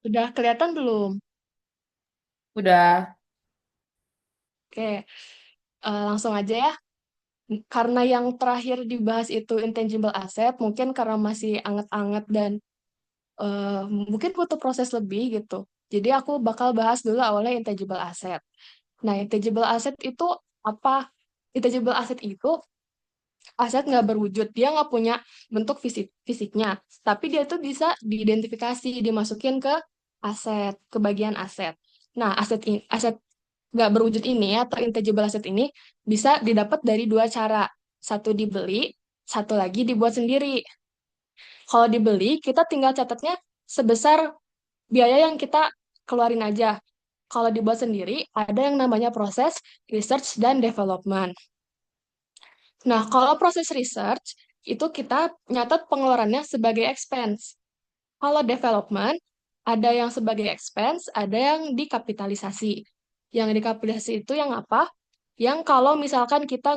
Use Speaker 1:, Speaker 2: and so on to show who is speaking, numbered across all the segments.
Speaker 1: Udah kelihatan belum?
Speaker 2: Udah.
Speaker 1: Oke, langsung aja ya. Karena yang terakhir dibahas itu intangible asset, mungkin karena masih anget-anget dan mungkin butuh proses lebih gitu. Jadi aku bakal bahas dulu awalnya intangible asset. Nah, intangible asset itu apa? Intangible asset itu aset nggak berwujud. Dia nggak punya bentuk fisiknya. Tapi dia tuh bisa diidentifikasi, dimasukin ke aset, ke bagian aset. Nah, aset nggak berwujud ini atau intangible asset ini bisa didapat dari dua cara. Satu dibeli, satu lagi dibuat sendiri. Kalau dibeli, kita tinggal catatnya sebesar biaya yang kita keluarin aja. Kalau dibuat sendiri, ada yang namanya proses research dan development. Nah, kalau proses research, itu kita nyatat pengeluarannya sebagai expense. Kalau development, ada yang sebagai expense, ada yang dikapitalisasi. Yang dikapitalisasi itu yang apa? Yang kalau misalkan kita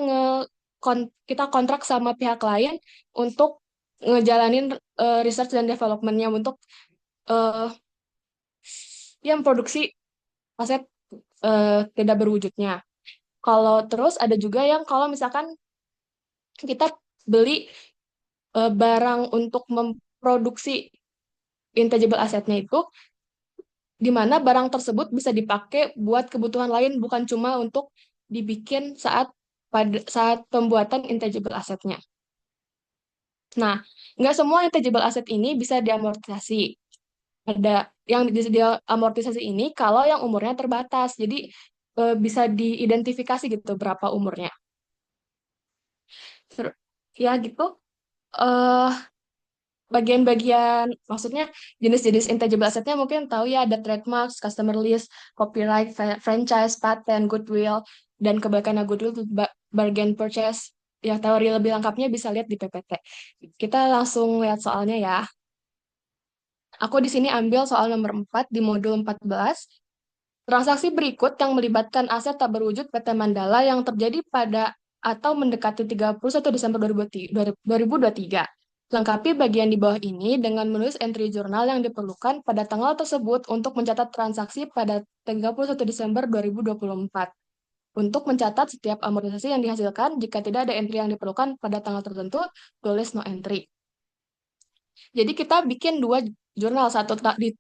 Speaker 1: kontrak sama pihak lain untuk ngejalanin research dan developmentnya untuk eh, yang produksi aset tidak berwujudnya. Kalau terus ada juga yang kalau misalkan kita beli barang untuk memproduksi intangible asetnya itu, di mana barang tersebut bisa dipakai buat kebutuhan lain, bukan cuma untuk dibikin saat pembuatan intangible asetnya. Nah, nggak semua intangible aset ini bisa diamortisasi. Ada yang diamortisasi ini kalau yang umurnya terbatas, jadi bisa diidentifikasi gitu berapa umurnya. Ya gitu. eh Bagian-bagian, maksudnya jenis-jenis intangible asetnya mungkin tahu ya, ada trademarks, customer list, copyright, franchise, patent, goodwill, dan kebalikannya goodwill itu bargain purchase. Ya, teori lebih lengkapnya bisa lihat di PPT. Kita langsung lihat soalnya ya. Aku di sini ambil soal nomor 4 di modul 14. Transaksi berikut yang melibatkan aset tak berwujud PT Mandala yang terjadi pada atau mendekati 31 Desember 2023. Lengkapi bagian di bawah ini dengan menulis entry jurnal yang diperlukan pada tanggal tersebut untuk mencatat transaksi pada 31 Desember 2024. Untuk mencatat setiap amortisasi yang dihasilkan, jika tidak ada entry yang diperlukan pada tanggal tertentu, tulis no entry. Jadi kita bikin dua jurnal, satu di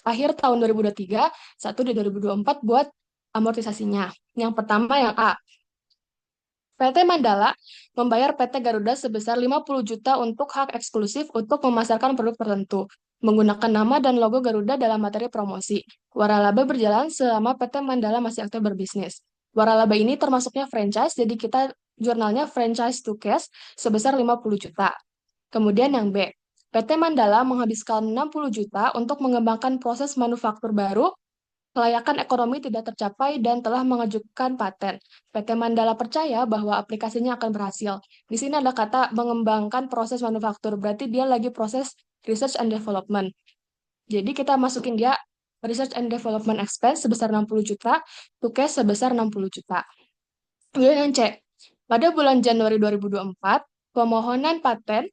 Speaker 1: akhir tahun 2023, satu di 2024 buat amortisasinya. Yang pertama yang A, PT Mandala membayar PT Garuda sebesar 50 juta untuk hak eksklusif untuk memasarkan produk tertentu, menggunakan nama dan logo Garuda dalam materi promosi. Waralaba berjalan selama PT Mandala masih aktif berbisnis. Waralaba ini termasuknya franchise, jadi kita jurnalnya franchise to cash sebesar 50 juta. Kemudian yang B, PT Mandala menghabiskan 60 juta untuk mengembangkan proses manufaktur baru. Kelayakan ekonomi tidak tercapai dan telah mengajukan paten. PT Mandala percaya bahwa aplikasinya akan berhasil. Di sini ada kata mengembangkan proses manufaktur, berarti dia lagi proses research and development. Jadi kita masukin dia research and development expense sebesar 60 juta, to cash sebesar 60 juta. Kemudian yang C, pada bulan Januari 2024, pemohonan paten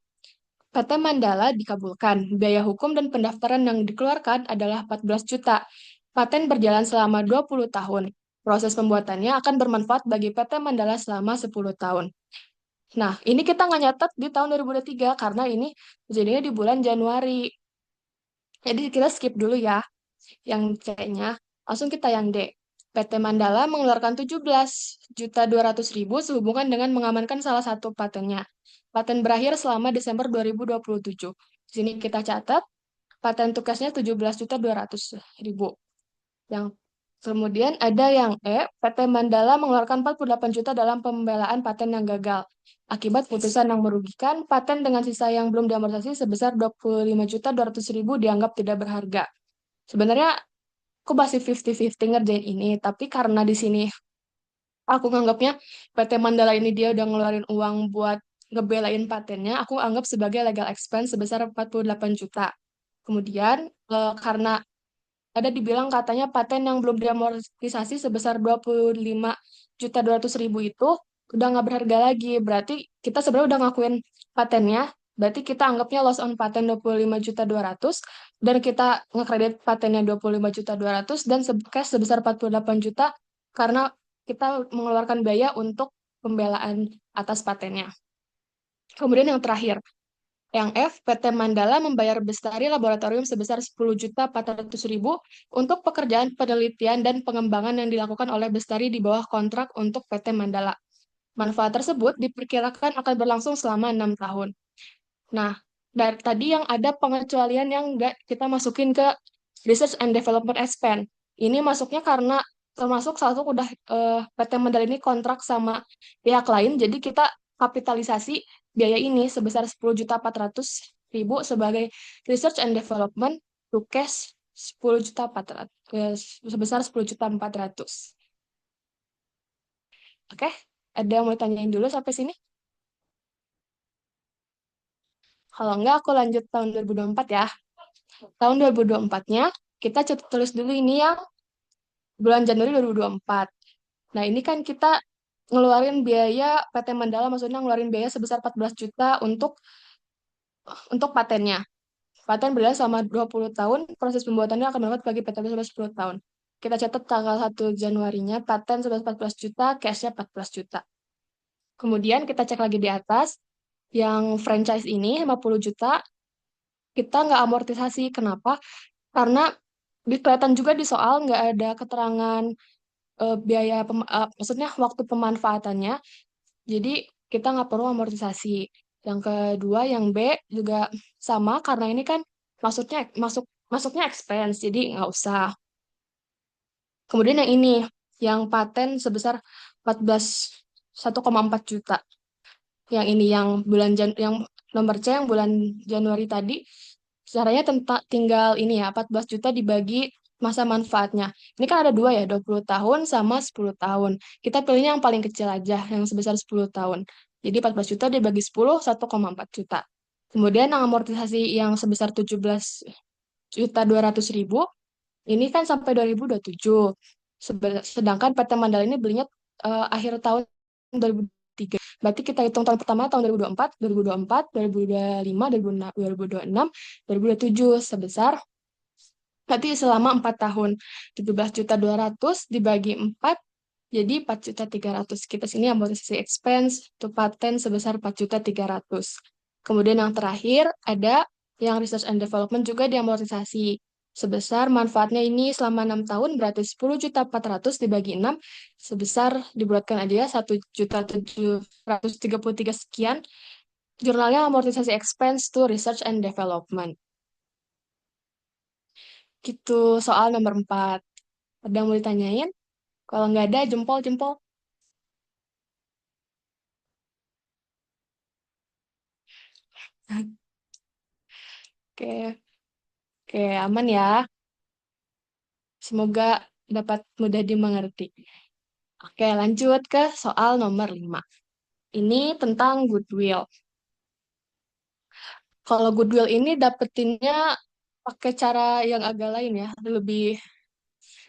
Speaker 1: PT Mandala dikabulkan. Biaya hukum dan pendaftaran yang dikeluarkan adalah 14 juta. Paten berjalan selama 20 tahun. Proses pembuatannya akan bermanfaat bagi PT Mandala selama 10 tahun. Nah, ini kita nggak nyatet di tahun 2023 karena ini kejadiannya di bulan Januari. Jadi kita skip dulu ya yang C-nya. Langsung kita yang D. PT Mandala mengeluarkan 17.200.000 sehubungan dengan mengamankan salah satu patennya. Paten berakhir selama Desember 2027. Di sini kita catat paten tugasnya 17.200.000. Yang kemudian ada yang E, PT Mandala mengeluarkan 48 juta dalam pembelaan paten yang gagal. Akibat putusan yang merugikan, paten dengan sisa yang belum diamortisasi sebesar 25.200.000 dianggap tidak berharga. Sebenarnya aku masih 50-50 ngerjain ini, tapi karena di sini aku nganggapnya PT Mandala ini dia udah ngeluarin uang buat ngebelain patennya, aku anggap sebagai legal expense sebesar 48 juta. Kemudian, karena ada dibilang katanya paten yang belum diamortisasi sebesar 25.200.000 itu udah nggak berharga lagi. Berarti kita sebenarnya udah ngakuin patennya, Berarti kita anggapnya loss on patent 25.200.000 dan kita ngekredit patennya 25.200.000 dan cash sebesar 48 juta karena kita mengeluarkan biaya untuk pembelaan atas patennya. Kemudian yang terakhir, yang F, PT Mandala membayar Bestari Laboratorium sebesar 10.400.000 untuk pekerjaan penelitian dan pengembangan yang dilakukan oleh Bestari di bawah kontrak untuk PT Mandala. Manfaat tersebut diperkirakan akan berlangsung selama 6 tahun. Nah, dari tadi yang ada pengecualian yang nggak kita masukin ke Research and Development Expense. Ini masuknya karena termasuk satu udah PT Medal ini kontrak sama pihak lain, jadi kita kapitalisasi biaya ini sebesar 10.400.000 sebagai Research and Development to cash 10.400.000 sebesar 10.400.000. Oke, ada yang mau tanyain dulu sampai sini? Kalau enggak, aku lanjut tahun 2024 ya. Tahun 2024-nya, kita tulis dulu ini yang bulan Januari 2024. Nah, ini kan kita ngeluarin biaya PT Mandala, maksudnya ngeluarin biaya sebesar 14 juta untuk patennya. Paten berlaku selama 20 tahun, proses pembuatannya akan berlaku bagi PT selama 10 tahun. Kita catat tanggal 1 Januarinya, paten sebesar 14 juta, cash-nya 14 juta. Kemudian kita cek lagi di atas, yang franchise ini 50 juta, kita nggak amortisasi. Kenapa? Karena kelihatan juga di soal nggak ada keterangan biaya, maksudnya waktu pemanfaatannya. Jadi kita nggak perlu amortisasi. Yang kedua, yang B juga sama karena ini kan masuknya expense, jadi nggak usah. Kemudian yang ini, yang paten sebesar 14 1,4 juta. Yang ini yang nomor C yang bulan Januari tadi, caranya tinggal ini ya, 14 juta dibagi masa manfaatnya. Ini kan ada dua ya, 20 tahun sama 10 tahun. Kita pilihnya yang paling kecil aja, yang sebesar 10 tahun. Jadi 14 juta dibagi 10, 1,4 juta. Kemudian yang amortisasi yang sebesar 17.200.000, ini kan sampai 2027. Sedangkan PT Mandala ini belinya akhir tahun 2023. Berarti kita hitung tahun pertama tahun 2024, 2024, 2025, 2026, 2027 sebesar berarti selama 4 tahun 17.200.000 dibagi 4 jadi 4.300.000. Kita sini amortisasi expense to paten sebesar 4.300.000. Kemudian yang terakhir ada yang research and development juga diamortisasi sebesar manfaatnya ini selama 6 tahun berarti 10.400.000 dibagi 6 sebesar dibuatkan aja ya 1.733 sekian. Jurnalnya amortisasi expense to research and development. Gitu soal nomor 4. Ada yang mau ditanyain? Kalau nggak ada, jempol-jempol. Oke, oke, aman ya. Semoga dapat mudah dimengerti. Oke, lanjut ke soal nomor 5. Ini tentang goodwill. Kalau goodwill ini dapetinnya pakai cara yang agak lain ya. Lebih,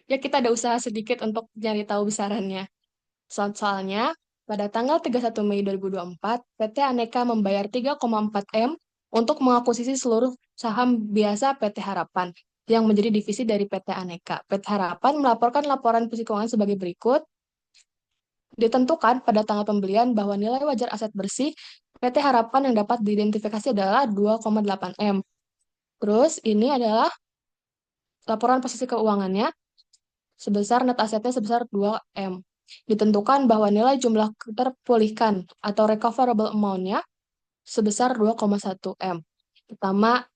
Speaker 1: ya kita ada usaha sedikit untuk nyari tahu besarannya. Soalnya, pada tanggal 31 Mei 2024, PT Aneka membayar 3,4 M untuk mengakuisisi seluruh saham biasa PT Harapan yang menjadi divisi dari PT Aneka. PT Harapan melaporkan laporan posisi keuangan sebagai berikut. Ditentukan pada tanggal pembelian bahwa nilai wajar aset bersih PT Harapan yang dapat diidentifikasi adalah 2,8 M. Terus ini adalah laporan posisi keuangannya sebesar net asetnya sebesar 2 M. Ditentukan bahwa nilai jumlah terpulihkan atau recoverable amount-nya sebesar 2,1 M. Pertama,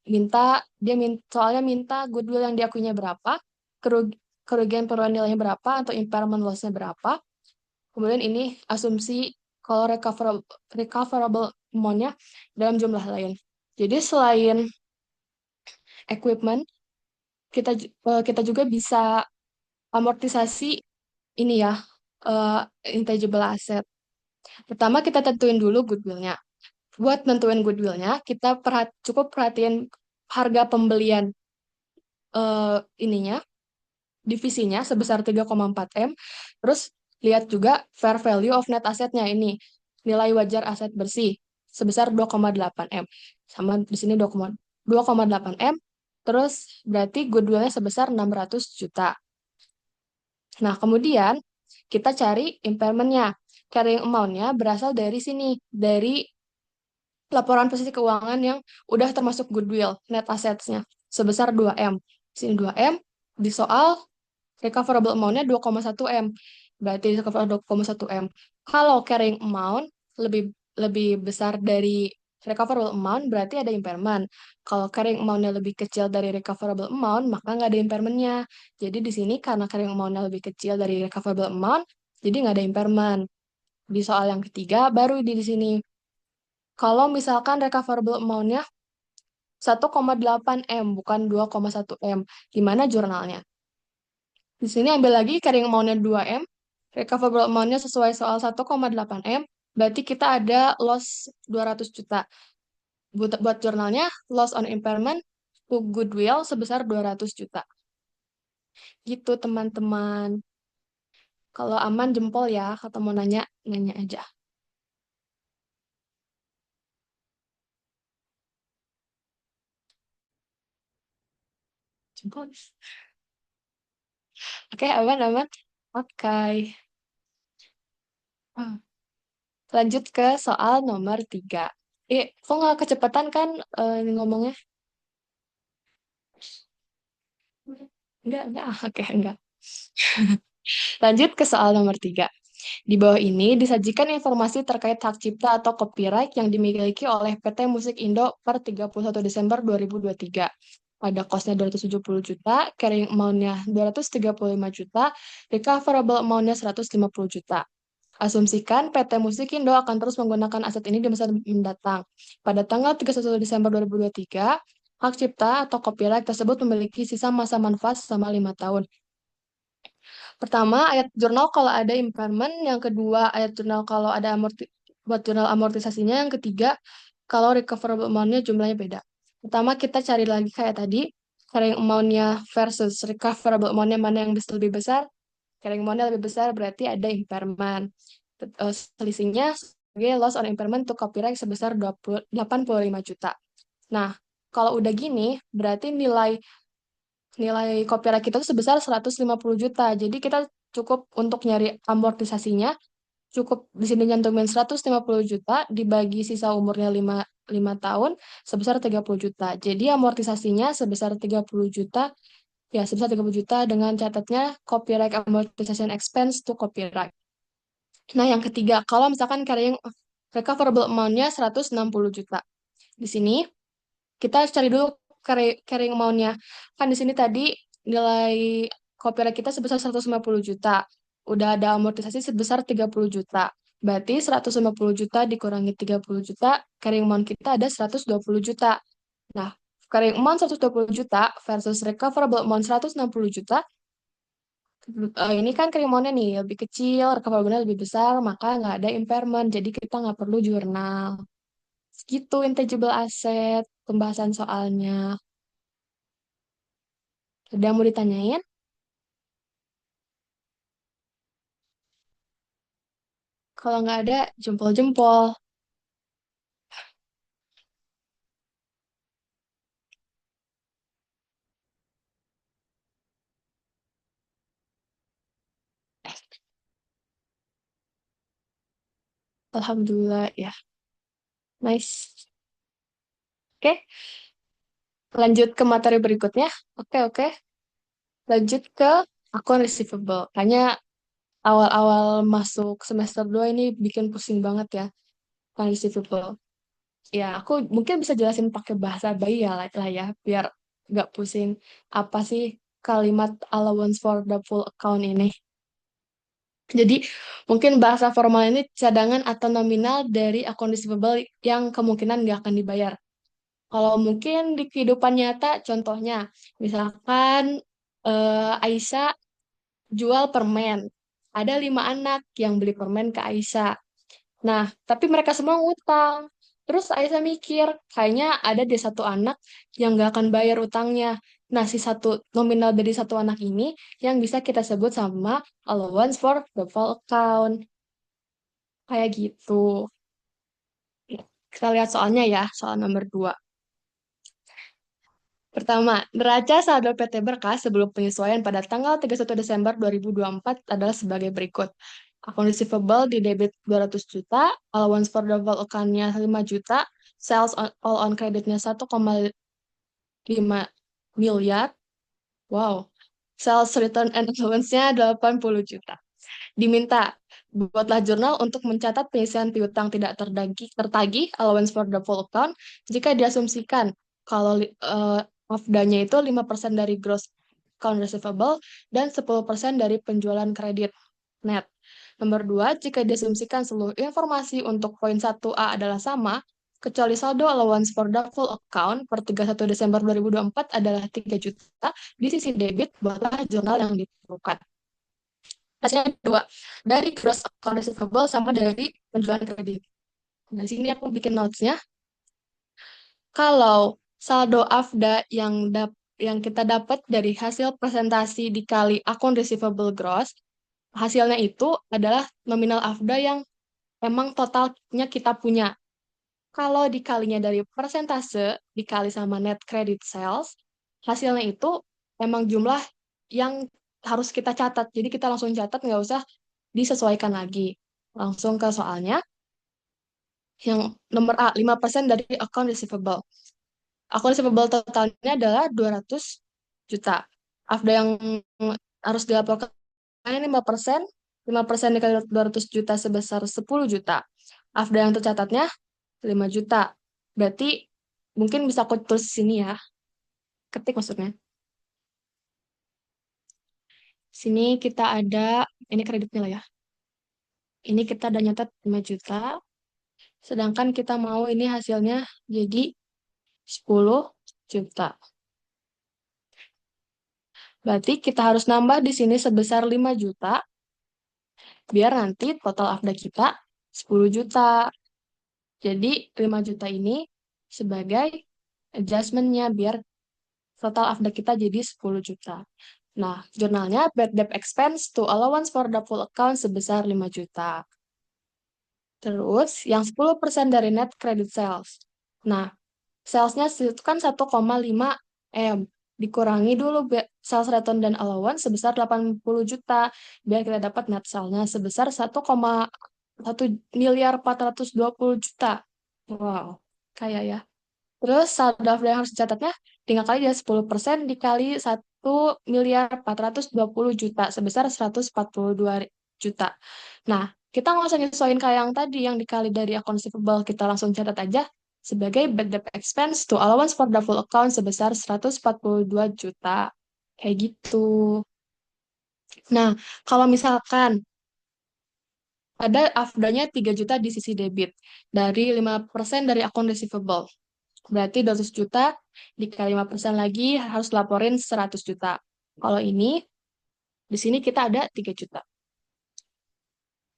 Speaker 1: soalnya minta goodwill yang diakuinya berapa, kerugian perubahan nilainya berapa, atau impairment loss-nya berapa. Kemudian ini asumsi kalau recoverable amount-nya dalam jumlah lain. Jadi selain equipment, kita juga bisa amortisasi ini ya, eh, intangible asset. Pertama kita tentuin dulu goodwill-nya. Buat nentuin goodwill-nya, kita cukup perhatiin harga pembelian ininya, divisinya sebesar 3,4 M. Terus lihat juga fair value of net assetnya ini, nilai wajar aset bersih sebesar 2,8 M. Sama di sini 2,8 M. Terus berarti goodwill-nya sebesar 600 juta. Nah, kemudian kita cari impairment-nya. Carrying amount-nya berasal dari sini, dari laporan posisi keuangan yang udah termasuk goodwill, net assets-nya, sebesar 2M. Di sini 2M, di soal recoverable amount-nya 2,1 M. Berarti recoverable 2,1 M. Kalau carrying amount lebih lebih besar dari recoverable amount, berarti ada impairment. Kalau carrying amount-nya lebih kecil dari recoverable amount, maka nggak ada impairment-nya. Jadi di sini karena carrying amount-nya lebih kecil dari recoverable amount, jadi nggak ada impairment. Di soal yang ketiga, baru di sini. Kalau misalkan recoverable amount-nya 1,8 M, bukan 2,1 M. Gimana jurnalnya? Di sini ambil lagi carrying amount-nya 2M, recoverable amount-nya sesuai soal 1,8 M, berarti kita ada loss 200 juta. Buat jurnalnya, loss on impairment to goodwill sebesar 200 juta. Gitu teman-teman. Kalau aman jempol ya, atau mau nanya, nanya aja. Jempol. Oke, aman, aman. Oke. Hmm. Lanjut ke soal nomor 3. Kok nggak kecepatan kan ini ngomongnya? Enggak. Ah, oke, enggak. Lanjut ke soal nomor 3. Di bawah ini disajikan informasi terkait hak cipta atau copyright yang dimiliki oleh PT Musik Indo per 31 Desember 2023. Ada cost-nya 270 juta, carrying amount-nya 235 juta, recoverable amount-nya 150 juta. Asumsikan PT Musik Indo akan terus menggunakan aset ini di masa mendatang. Pada tanggal 31 Desember 2023, hak cipta atau copyright tersebut memiliki sisa masa manfaat selama 5 tahun. Pertama, ayat jurnal kalau ada impairment. Yang kedua, ayat jurnal kalau ada buat jurnal amortisasinya. Yang ketiga, kalau recoverable amount-nya jumlahnya beda. Pertama, kita cari lagi kayak tadi, carrying amount-nya versus recoverable amount-nya mana yang lebih besar. Carrying amount-nya lebih besar berarti ada impairment. Selisihnya sebagai loss on impairment untuk copyright sebesar 85 juta. Nah, kalau udah gini, berarti nilai nilai copyright kita tuh sebesar 150 juta. Jadi kita cukup untuk nyari amortisasinya, cukup di sini nyantumin 150 juta dibagi sisa umurnya 5 tahun sebesar 30 juta. Jadi amortisasinya sebesar 30 juta, ya sebesar 30 juta dengan catatnya copyright amortization expense to copyright. Nah, yang ketiga, kalau misalkan carrying recoverable amount-nya 160 juta. Di sini kita cari dulu carrying amount-nya. Kan di sini tadi nilai copyright kita sebesar 150 juta. Udah ada amortisasi sebesar 30 juta. Berarti 150 juta dikurangi 30 juta, carrying amount kita ada 120 juta. Nah, carrying amount 120 juta versus recoverable amount 160 juta. Ini kan carrying amount-nya nih lebih kecil, recoverable-nya lebih besar, maka nggak ada impairment. Jadi kita nggak perlu jurnal. Segitu intangible asset, pembahasan soalnya. Ada yang mau ditanyain? Kalau nggak ada, jempol-jempol. Alhamdulillah, ya. Nice. Oke, lanjut ke materi berikutnya. Oke. Lanjut ke akun receivable. Kayaknya awal-awal masuk semester 2 ini bikin pusing banget ya, akun receivable. Ya, aku mungkin bisa jelasin pakai bahasa bayi lah ya, biar nggak pusing. Apa sih kalimat allowance for the full account ini? Jadi, mungkin bahasa formal ini cadangan atau nominal dari akun receivable yang kemungkinan nggak akan dibayar. Kalau mungkin di kehidupan nyata, contohnya, misalkan Aisyah jual permen. Ada 5 anak yang beli permen ke Aisyah. Nah, tapi mereka semua ngutang. Terus Aisyah mikir, kayaknya ada deh satu anak yang nggak akan bayar utangnya. Nah, si satu nominal dari satu anak ini yang bisa kita sebut sama allowance for the full account. Kayak gitu. Kita lihat soalnya ya, soal nomor 2. Pertama, neraca saldo PT Berkas sebelum penyesuaian pada tanggal 31 Desember 2024 adalah sebagai berikut. Akun receivable di debit 200 juta, allowance for double account-nya 5 juta, sales all on credit-nya 1,5 miliar. Wow. Sales return and allowance-nya 80 juta. Diminta, buatlah jurnal untuk mencatat penyisian piutang tidak tertagih allowance for the full account jika diasumsikan kalau AFDA-nya itu 5% dari gross account receivable dan 10% dari penjualan kredit net. Nomor 2, jika diasumsikan seluruh informasi untuk poin 1A adalah sama, kecuali saldo allowance for the full account per 31 Desember 2024 adalah 3 juta, di sisi debit buatlah jurnal yang diperlukan. Hasilnya dua, dari gross account receivable sama dari penjualan kredit. Nah, di sini aku bikin notes-nya. Kalau saldo AFDA yang kita dapat dari hasil presentasi dikali akun receivable gross, hasilnya itu adalah nominal AFDA yang emang totalnya kita punya. Kalau dikalinya dari persentase dikali sama net credit sales, hasilnya itu emang jumlah yang harus kita catat. Jadi kita langsung catat, nggak usah disesuaikan lagi. Langsung ke soalnya. Yang nomor A, 5% dari account receivable. Account receivable totalnya adalah 200 juta. AFDA yang harus dilaporkan 5%, 5% dikali 200 juta sebesar 10 juta. AFDA yang tercatatnya 5 juta. Berarti mungkin bisa aku tulis di sini ya. Ketik maksudnya. Sini kita ada, ini kreditnya lah ya. Ini kita udah nyatat 5 juta. Sedangkan kita mau ini hasilnya jadi 10 juta. Berarti kita harus nambah di sini sebesar 5 juta, biar nanti total AFDA kita 10 juta. Jadi 5 juta ini sebagai adjustment-nya, biar total AFDA kita jadi 10 juta. Nah, jurnalnya bad debt expense to allowance for the full account sebesar 5 juta. Terus, yang 10% dari net credit sales. Nah, salesnya itu kan 1,5 M. Dikurangi dulu sales return dan allowance sebesar 80 juta. Biar kita dapat net sales-nya sebesar 1,1 miliar 420 juta. Wow, kaya ya. Terus saldo daftar yang harus dicatatnya tinggal kali dia 10% dikali 1,420 juta sebesar 142 juta. Nah, kita nggak usah nyesuaiin kayak yang tadi yang dikali dari akun receivable, kita langsung catat aja sebagai bad debt expense to allowance for the full account sebesar 142 juta. Kayak gitu. Nah, kalau misalkan ada AFDA-nya 3 juta di sisi debit dari 5% dari akun receivable. Berarti 200 juta dikali 5% lagi harus laporin 100 juta. Kalau ini, di sini kita ada 3 juta.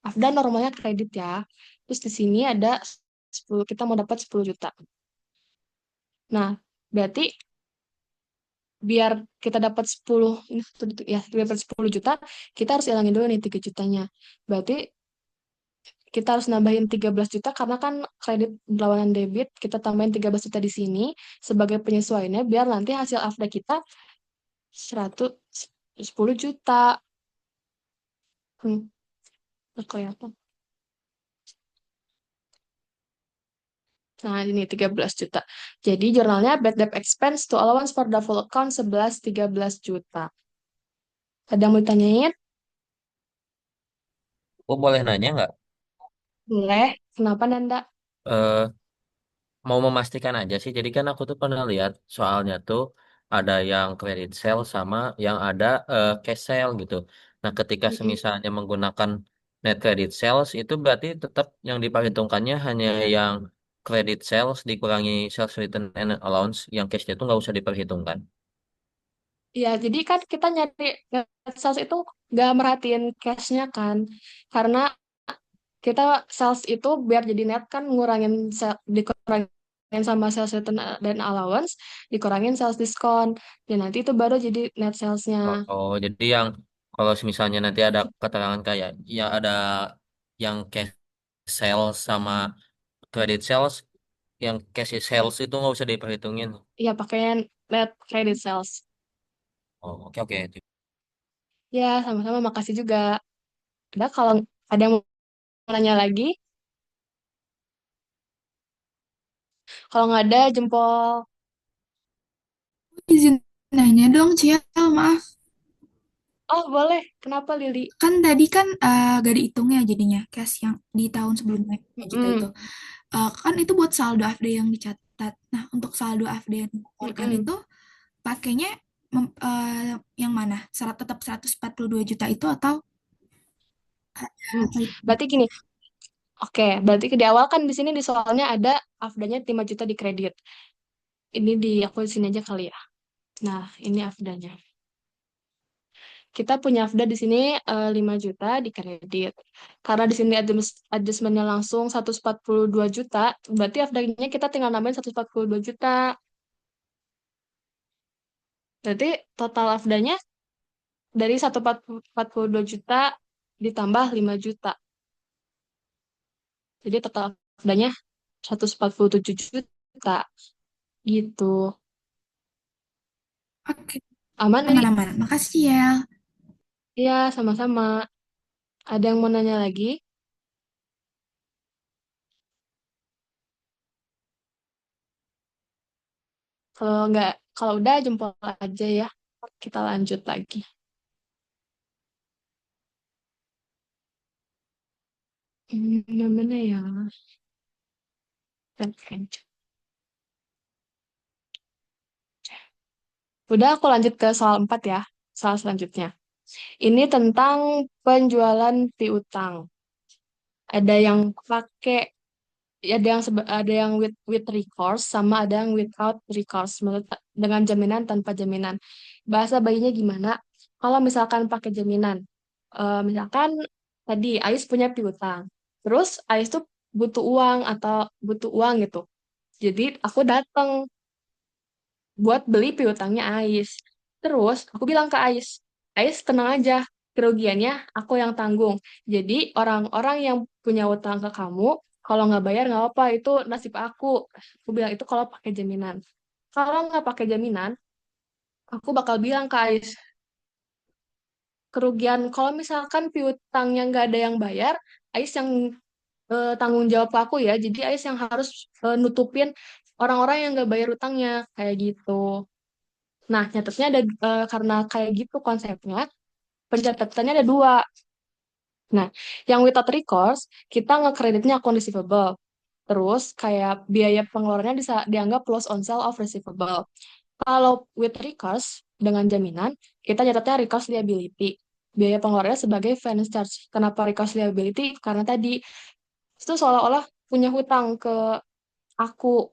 Speaker 1: AFDA normalnya kredit ya. Terus di sini ada 10, kita mau dapat 10 juta. Nah, berarti biar kita dapat 10, ini ya, biar dapat 10 juta, kita harus hilangin dulu nih 3 jutanya. Berarti kita harus nambahin 13 juta karena kan kredit berlawanan debit, kita tambahin 13 juta di sini sebagai penyesuaiannya biar nanti hasil AFDA kita 10 juta. Hmm, kelihatan. Nah, ini 13 juta. Jadi jurnalnya bad debt expense to allowance for the full account 13 juta. Ada yang mau ditanyain?
Speaker 3: Aku boleh nanya nggak?
Speaker 1: Boleh. Kenapa, Nanda?
Speaker 3: Eh, Mau memastikan aja sih. Jadi kan aku tuh pernah lihat soalnya tuh ada yang credit sale sama yang ada cash sale gitu. Nah, ketika
Speaker 1: Mm-mm.
Speaker 3: semisalnya menggunakan net credit sales itu berarti tetap yang diperhitungkannya hanya yang credit sales dikurangi sales return and allowance, yang cashnya itu nggak usah diperhitungkan.
Speaker 1: Ya, jadi kan kita nyari sales itu nggak merhatiin cash-nya kan. Karena kita sales itu biar jadi net kan dikurangin sama sales return dan allowance, dikurangin sales diskon. Dan nanti itu baru jadi net sales-nya.
Speaker 3: Oh, jadi yang kalau misalnya nanti ada keterangan kayak ya ada yang cash sales sama credit sales Yang cash sales itu nggak usah diperhitungin.
Speaker 1: Ya, pakai net credit sales.
Speaker 3: Oh, oke oke.
Speaker 1: Ya, sama-sama. Makasih juga. Udah, kalau ada yang mau nanya lagi, kalau nggak ada, jempol.
Speaker 4: Izin nanya dong, Ciel, maaf.
Speaker 1: Oh, boleh. Kenapa, Lili?
Speaker 4: Kan tadi kan gak dihitung ya jadinya cash yang di tahun sebelumnya 5 juta itu.
Speaker 1: Mm-mm.
Speaker 4: Kan itu buat saldo AFD yang dicatat. Nah, untuk saldo AFD yang dilaporkan
Speaker 1: Mm-mm.
Speaker 4: itu pakainya yang mana? Tetap 142 juta itu atau
Speaker 1: Hmm.
Speaker 4: apa itu?
Speaker 1: Berarti gini, oke, berarti di awal kan di sini di soalnya ada afdanya 5 juta di kredit. Ini di aku di sini aja kali ya. Nah, ini afdanya. Kita punya afda di sini 5 juta di kredit. Karena di sini adjustmentnya langsung 142 juta, berarti afdanya kita tinggal nambahin 142 juta. Berarti total afdanya dari 142 juta ditambah 5 juta. Jadi total afdanya 147 juta gitu.
Speaker 4: Oke,
Speaker 1: Aman, Li?
Speaker 4: aman-aman. Makasih ya.
Speaker 1: Iya, sama-sama. Ada yang mau nanya lagi? Kalau nggak, kalau udah jempol aja ya. Kita lanjut lagi. Yang mana ya? Referensi. Udah, aku lanjut ke soal 4 ya. Soal selanjutnya. Ini tentang penjualan piutang. Ada yang pakai, ada yang with recourse sama ada yang without recourse. Dengan jaminan tanpa jaminan. Bahasa bayinya gimana? Kalau misalkan pakai jaminan, misalkan tadi Ais punya piutang. Terus Ais tuh butuh uang atau butuh uang gitu. Jadi aku datang buat beli piutangnya Ais. Terus aku bilang ke Ais, Ais tenang aja, kerugiannya aku yang tanggung. Jadi orang-orang yang punya utang ke kamu, kalau nggak bayar nggak apa, itu nasib aku. Aku bilang itu kalau pakai jaminan. Kalau nggak pakai jaminan, aku bakal bilang ke Ais, kerugian kalau misalkan piutangnya nggak ada yang bayar, Ais yang tanggung jawab ke aku ya. Jadi Ais yang harus nutupin orang-orang yang nggak bayar utangnya, kayak gitu. Nah, nyatetnya ada karena kayak gitu konsepnya, pencatatannya ada dua. Nah, yang without recourse, kita ngekreditnya akun receivable. Terus kayak biaya pengeluarannya bisa dianggap loss on sale of receivable. Kalau with recourse dengan jaminan, kita nyatetnya recourse liability. Biaya pengeluarannya sebagai finance charge. Kenapa recourse liability? Karena tadi itu seolah-olah punya hutang ke aku.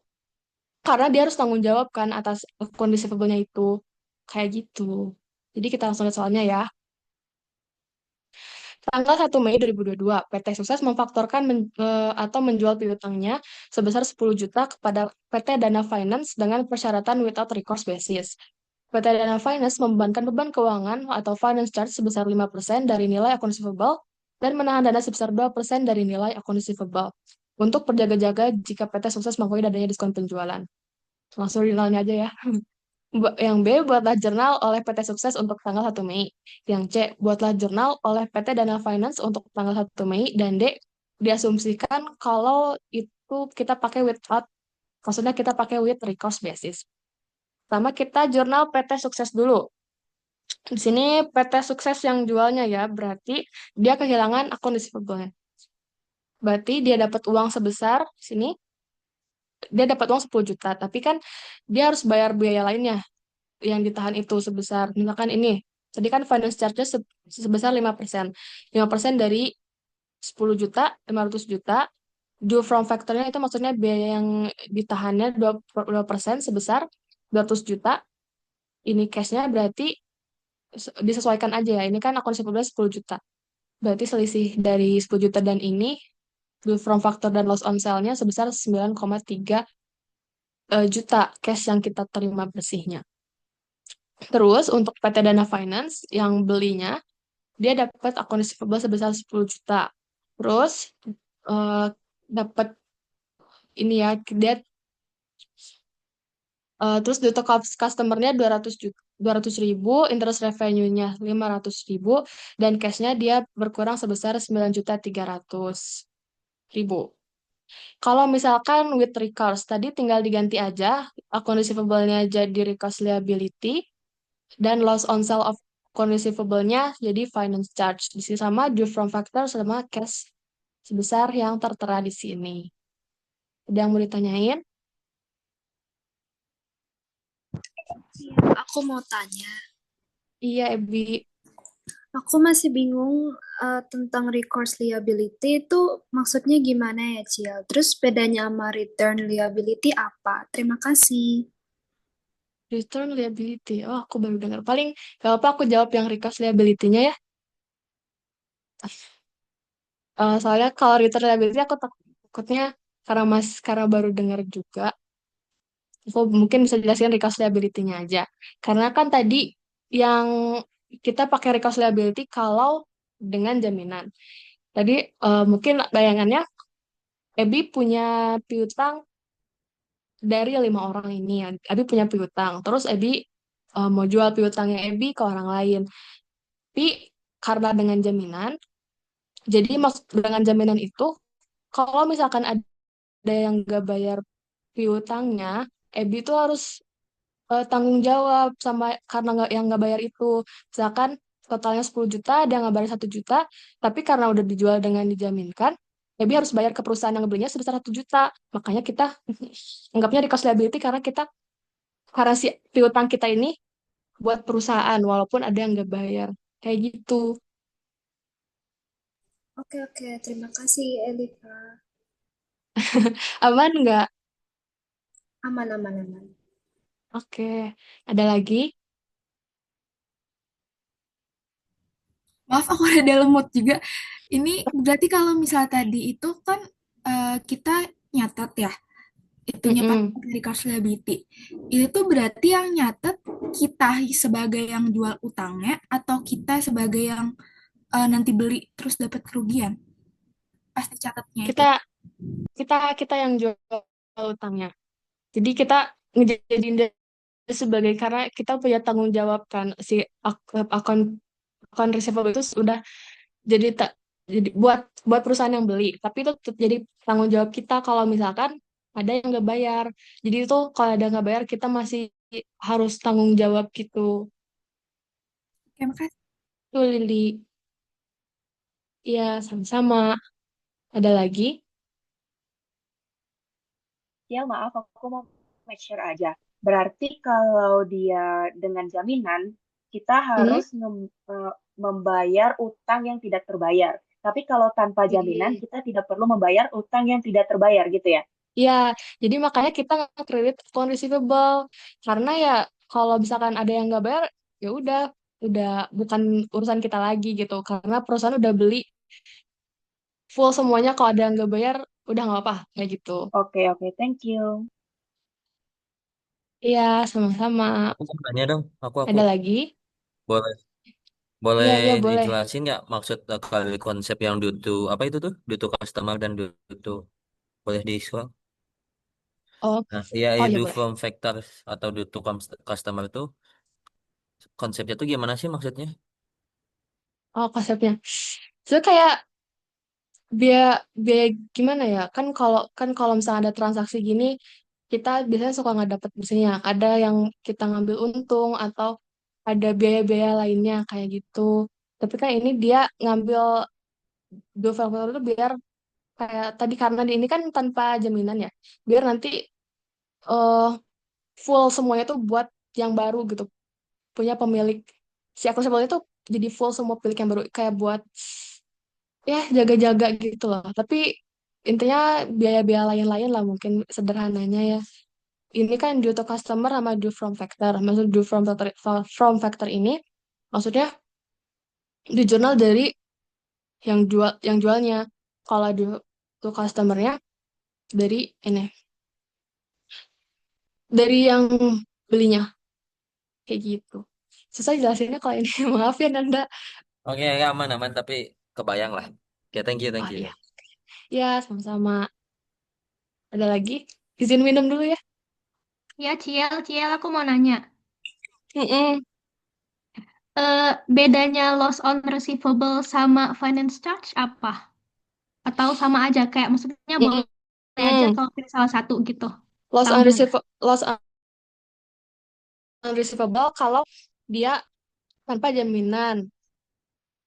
Speaker 1: Karena dia harus tanggung jawab kan atas akun receivable-nya itu. Kayak gitu. Jadi kita langsung lihat soalnya ya. Tanggal 1 Mei 2022, PT Sukses memfaktorkan atau menjual piutangnya sebesar 10 juta kepada PT Dana Finance dengan persyaratan without recourse basis. PT Dana Finance membebankan beban keuangan atau finance charge sebesar 5% dari nilai akun receivable dan menahan dana sebesar 2% dari nilai akun receivable untuk berjaga-jaga jika PT Sukses mengakui adanya diskon penjualan. Langsung nilainya aja ya. Yang B, buatlah jurnal oleh PT Sukses untuk tanggal 1 Mei. Yang C, buatlah jurnal oleh PT Dana Finance untuk tanggal 1 Mei. Dan D, diasumsikan kalau itu kita pakai without, maksudnya kita pakai with recourse basis. Pertama kita jurnal PT Sukses dulu. Di sini PT Sukses yang jualnya ya, berarti dia kehilangan akun receivable-nya. Berarti dia dapat uang sebesar, sini, dia dapat uang 10 juta, tapi kan dia harus bayar biaya lainnya yang ditahan itu sebesar, misalkan ini, tadi kan finance charge-nya sebesar 5%. 5% dari 10 juta, 500 juta, due from factor-nya itu maksudnya biaya yang ditahannya 2% sebesar 200 juta. Ini cash-nya berarti disesuaikan aja ya. Ini kan akun 10 juta. Berarti selisih dari 10 juta dan ini, due from factor dan loss on sale-nya sebesar 9,3 juta cash yang kita terima bersihnya. Terus untuk PT Dana Finance yang belinya, dia dapat akun receivable sebesar 10 juta. Terus dapat ini ya, dia Terus data customer-nya 200 ribu, interest revenue-nya 500 ribu, dan cash-nya dia berkurang sebesar 9.300.000. Kalau misalkan with recourse, tadi tinggal diganti aja account receivable-nya jadi recourse liability, dan loss on sale of account receivable-nya jadi finance charge. Di sini sama due from factor sama cash sebesar yang tertera di sini. Ada yang mau ditanyain?
Speaker 5: Iya, aku mau tanya.
Speaker 1: Iya, Ebi.
Speaker 5: Aku masih bingung tentang recourse liability itu maksudnya gimana ya, Ciel? Terus bedanya sama return liability apa? Terima kasih.
Speaker 1: Return liability. Oh, aku baru dengar. Paling gak apa aku jawab yang recourse liability-nya ya. Soalnya kalau return liability aku takutnya karena baru dengar juga. Aku mungkin bisa jelasin recourse liability-nya aja. Karena kan tadi yang kita pakai recourse liability kalau dengan jaminan. Tadi mungkin bayangannya Ebi punya piutang dari 5 orang ini. Ebi punya piutang. Terus Ebi mau jual piutangnya Ebi ke orang lain. Tapi karena dengan jaminan, jadi maksud dengan jaminan itu, kalau misalkan ada yang nggak bayar piutangnya, Ebi itu harus tanggung jawab sama karena yang nggak bayar itu. Misalkan totalnya 10 juta, ada yang nggak bayar 1 juta, tapi karena udah dijual dengan dijaminkan, Ebi harus bayar ke perusahaan yang belinya sebesar 1 juta. Makanya kita anggapnya di cost liability karena si piutang kita ini buat perusahaan walaupun ada yang nggak bayar. Kayak gitu.
Speaker 5: Oke, oke. Terima kasih, Elika.
Speaker 1: Aman nggak?
Speaker 5: Aman, aman, aman.
Speaker 1: Oke. Ada lagi?
Speaker 4: Maaf, aku ada lemot juga. Ini berarti kalau misal tadi itu kan kita nyatat ya, itunya pas
Speaker 1: Mm-mm.
Speaker 4: dari cost liability. Itu tuh berarti yang nyatet kita sebagai yang jual utangnya atau kita sebagai yang nanti beli terus dapat kerugian pas dicatatnya itu.
Speaker 1: Kita kita yang jual utangnya. Jadi kita ngejadiin dia sebagai karena kita punya tanggung jawab kan si akun akun receivable itu sudah jadi tak jadi buat buat perusahaan yang beli. Tapi itu jadi tanggung jawab kita kalau misalkan ada yang nggak bayar. Jadi itu kalau ada nggak bayar kita masih harus tanggung jawab gitu.
Speaker 4: Oke, makasih.
Speaker 1: Tuh Lili. Iya, sama-sama. Ada lagi?
Speaker 2: Ya, maaf, aku mau make sure aja. Berarti kalau dia dengan jaminan, kita
Speaker 1: Hmm?
Speaker 2: harus membayar utang yang tidak terbayar. Tapi kalau tanpa jaminan,
Speaker 1: Hmm.
Speaker 2: kita tidak perlu membayar utang yang tidak terbayar gitu ya.
Speaker 1: Ya, jadi makanya kita nge-credit account receivable karena ya kalau misalkan ada yang nggak bayar, ya udah bukan urusan kita lagi gitu. Karena perusahaan udah beli full semuanya, kalau ada yang nggak bayar, udah nggak apa kayak gitu.
Speaker 2: Oke, oke, thank you.
Speaker 1: Iya, sama-sama.
Speaker 3: Aku mau tanya dong, aku
Speaker 1: Ada lagi?
Speaker 3: boleh boleh
Speaker 1: Iya, iya boleh.
Speaker 3: dijelasin nggak maksud kali konsep yang dutu apa itu tuh dutu customer dan dutu boleh di scroll?
Speaker 1: Oh,
Speaker 3: Nah, ya
Speaker 1: oh ya
Speaker 3: do
Speaker 1: boleh.
Speaker 3: from factors atau dutu customer itu konsepnya tuh gimana sih maksudnya?
Speaker 1: Oh, konsepnya. So kayak biaya biaya gimana ya? Kan kalau misalnya ada transaksi gini, kita biasanya suka nggak dapet misalnya ada yang kita ngambil untung atau ada biaya-biaya lainnya kayak gitu. Tapi kan ini dia ngambil dua faktor itu biar kayak tadi karena ini kan tanpa jaminan ya. Biar nanti eh full semuanya tuh buat yang baru gitu. Punya pemilik si akun sebenarnya tuh jadi full semua pemilik yang baru kayak buat ya jaga-jaga gitu loh. Tapi intinya biaya-biaya lain-lain lah mungkin sederhananya ya. Ini kan due to customer sama due from factor. Maksud due from factor ini maksudnya di jurnal dari yang jualnya. Kalau due to customernya dari ini dari yang belinya kayak gitu. Susah jelasinnya kalau ini. Maaf ya Nanda.
Speaker 3: Oke, ya aman aman tapi kebayang lah. Oke, thank you
Speaker 1: Oh
Speaker 3: thank you.
Speaker 1: iya. Ya, sama-sama. Ada lagi? Izin minum dulu ya.
Speaker 6: Ya, Ciel, aku mau nanya.
Speaker 1: Mm-mm.
Speaker 6: Bedanya loss on receivable sama finance charge apa? Atau sama aja? Kayak maksudnya boleh aja
Speaker 1: Mm-mm.
Speaker 6: kalau pilih salah satu gitu.
Speaker 1: Loss
Speaker 6: Tahu nggak?
Speaker 1: unreceivable kalau dia tanpa jaminan.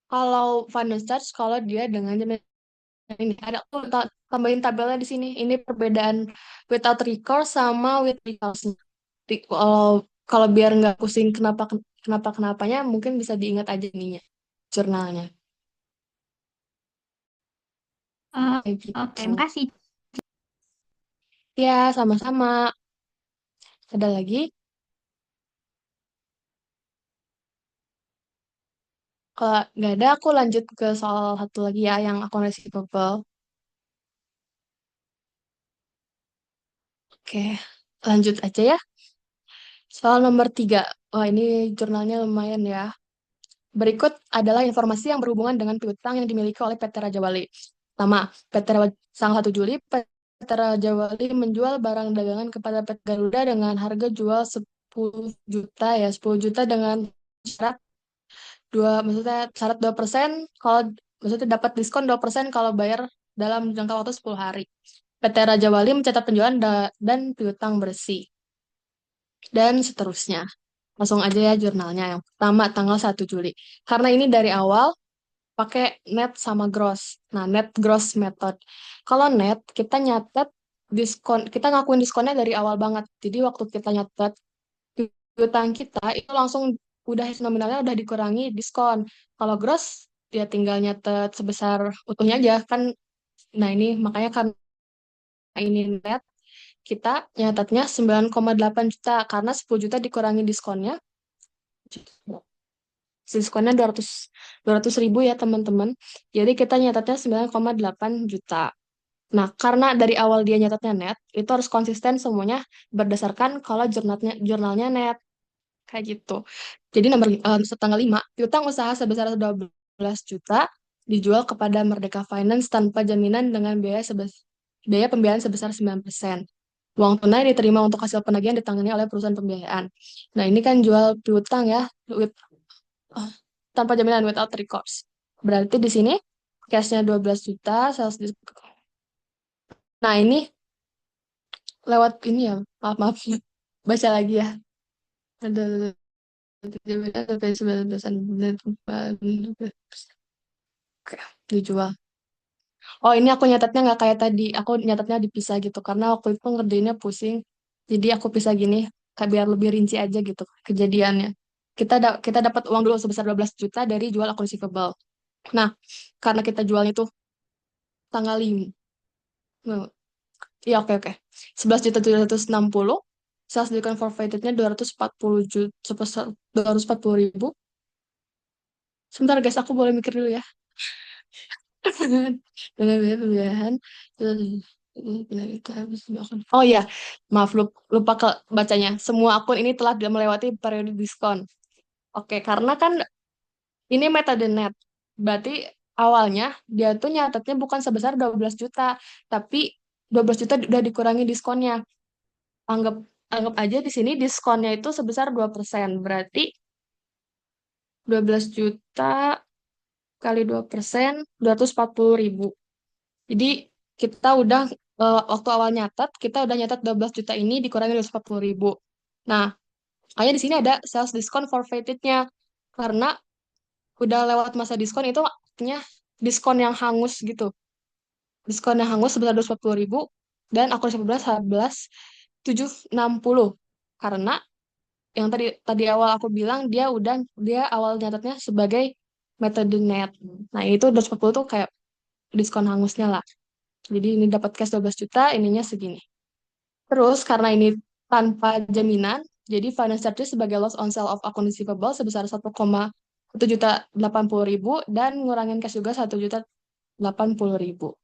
Speaker 1: Kalau finance charge kalau dia dengan jaminan. Ini ada aku tambahin tabelnya di sini. Ini perbedaan without recourse sama with recourse. Kalau kalau biar nggak pusing kenapanya, mungkin bisa diingat aja ininya, jurnalnya.
Speaker 6: Eh,
Speaker 1: Kayak
Speaker 6: oke,
Speaker 1: gitu.
Speaker 6: makasih.
Speaker 1: Ya, sama-sama. Ada lagi? Kalau nggak ada, aku lanjut ke soal satu lagi ya, yang account receivable. Oke, lanjut aja ya. Soal nomor 3. Wah, ini jurnalnya lumayan ya. Berikut adalah informasi yang berhubungan dengan piutang yang dimiliki oleh PT Raja Wali. Pertama, tanggal 1 Juli, PT Raja Wali menjual barang dagangan kepada PT Garuda dengan harga jual 10 juta ya, 10 juta dengan syarat maksudnya syarat 2%, kalau maksudnya dapat diskon 2% kalau bayar dalam jangka waktu 10 hari. PT Raja Wali mencatat penjualan dan piutang bersih dan seterusnya. Langsung aja ya jurnalnya. Yang pertama tanggal 1 Juli. Karena ini dari awal pakai net sama gross. Nah, net gross method. Kalau net, kita nyatet diskon, kita ngakuin diskonnya dari awal banget. Jadi waktu kita nyatet piutang kita itu langsung udah nominalnya udah dikurangi diskon. Kalau gross dia tinggal nyatet sebesar utuhnya aja kan. Nah, ini makanya karena ini net kita nyatetnya 9,8 juta karena 10 juta dikurangi diskonnya. Diskonnya 200 ribu ya teman-teman. Jadi kita nyatetnya 9,8 juta. Nah, karena dari awal dia nyatetnya net, itu harus konsisten semuanya berdasarkan kalau jurnalnya net. Kayak gitu. Jadi tanggal 5, piutang usaha sebesar 12 juta dijual kepada Merdeka Finance tanpa jaminan dengan biaya pembiayaan sebesar 9%. Uang tunai diterima untuk hasil penagihan ditangani oleh perusahaan pembiayaan. Nah, ini kan jual piutang ya, eh, tanpa jaminan without recourse. Berarti di sini cashnya 12 juta, Nah, ini lewat ini ya, maaf. Baca lagi ya. Ada Oke, dijual. Oh, ini aku nyatetnya nggak kayak tadi. Aku nyatetnya dipisah gitu. Karena waktu itu ngerjainnya pusing. Jadi aku pisah gini, kayak biar lebih rinci aja gitu kejadiannya. Kita dapat uang dulu sebesar 12 juta dari jual akun receivable. Nah, karena kita jualnya itu tanggal 5. Iya, oke, oke. 11.760. Sales di forfeited-nya 240 juta, 240 ribu. Sebentar guys, aku boleh mikir dulu ya. Dengan biaya pembiayaan. Oh iya, maaf lupa ke bacanya. Semua akun ini telah melewati periode diskon. Oke, karena kan ini metode net. Berarti awalnya dia tuh nyatetnya bukan sebesar 12 juta, tapi 12 juta udah dikurangi diskonnya. Anggap anggap aja di sini diskonnya itu sebesar 2%. Berarti 12 juta kali 2%, 240 ribu. Jadi kita udah waktu awal nyatet, kita udah nyatet 12 juta ini dikurangi 240 ribu. Nah, makanya di sini ada sales discount forfeited-nya. Karena udah lewat masa diskon itu artinya diskon yang hangus gitu. Diskon yang hangus sebesar 240 ribu dan akun 760. Karena yang tadi tadi awal aku bilang dia awal nyatetnya sebagai metode net. Nah, itu 240 tuh kayak diskon hangusnya lah. Jadi ini dapat cash 12 juta, ininya segini. Terus karena ini tanpa jaminan, jadi finance charges sebagai loss on sale of account receivable sebesar 1,1 juta 80 ribu dan ngurangin cash juga 1,080 ribu.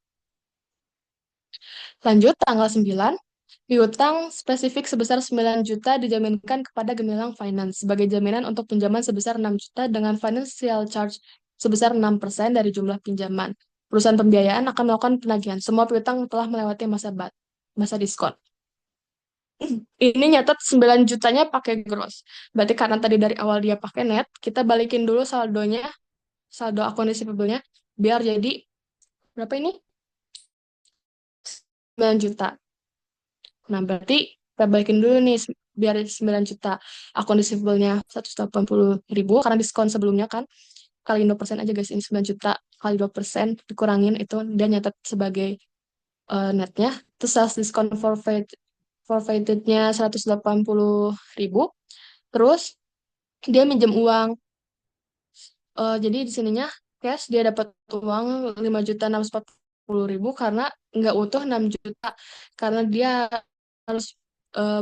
Speaker 1: Lanjut tanggal 9, piutang spesifik sebesar 9 juta dijaminkan kepada Gemilang Finance sebagai jaminan untuk pinjaman sebesar 6 juta dengan financial charge sebesar 6% dari jumlah pinjaman. Perusahaan pembiayaan akan melakukan penagihan. Semua piutang telah melewati masa diskon. Ini nyatet 9 jutanya pakai gross. Berarti karena tadi dari awal dia pakai net, kita balikin dulu saldonya, saldo akun receivable-nya, biar jadi berapa ini? 9 juta. Nah, berarti kita balikin dulu nih, biar 9 juta. Akun receivable-nya 180.000, karena diskon sebelumnya kan, kali 2% aja guys, ini 9 juta, kali 2%, dikurangin itu, dia nyatet sebagai netnya. Terus sales discount forfeited-nya 180.000. Terus dia minjem uang. Jadi di sininya cash dia dapat uang 5.640.000 karena nggak utuh 6 juta. Karena dia harus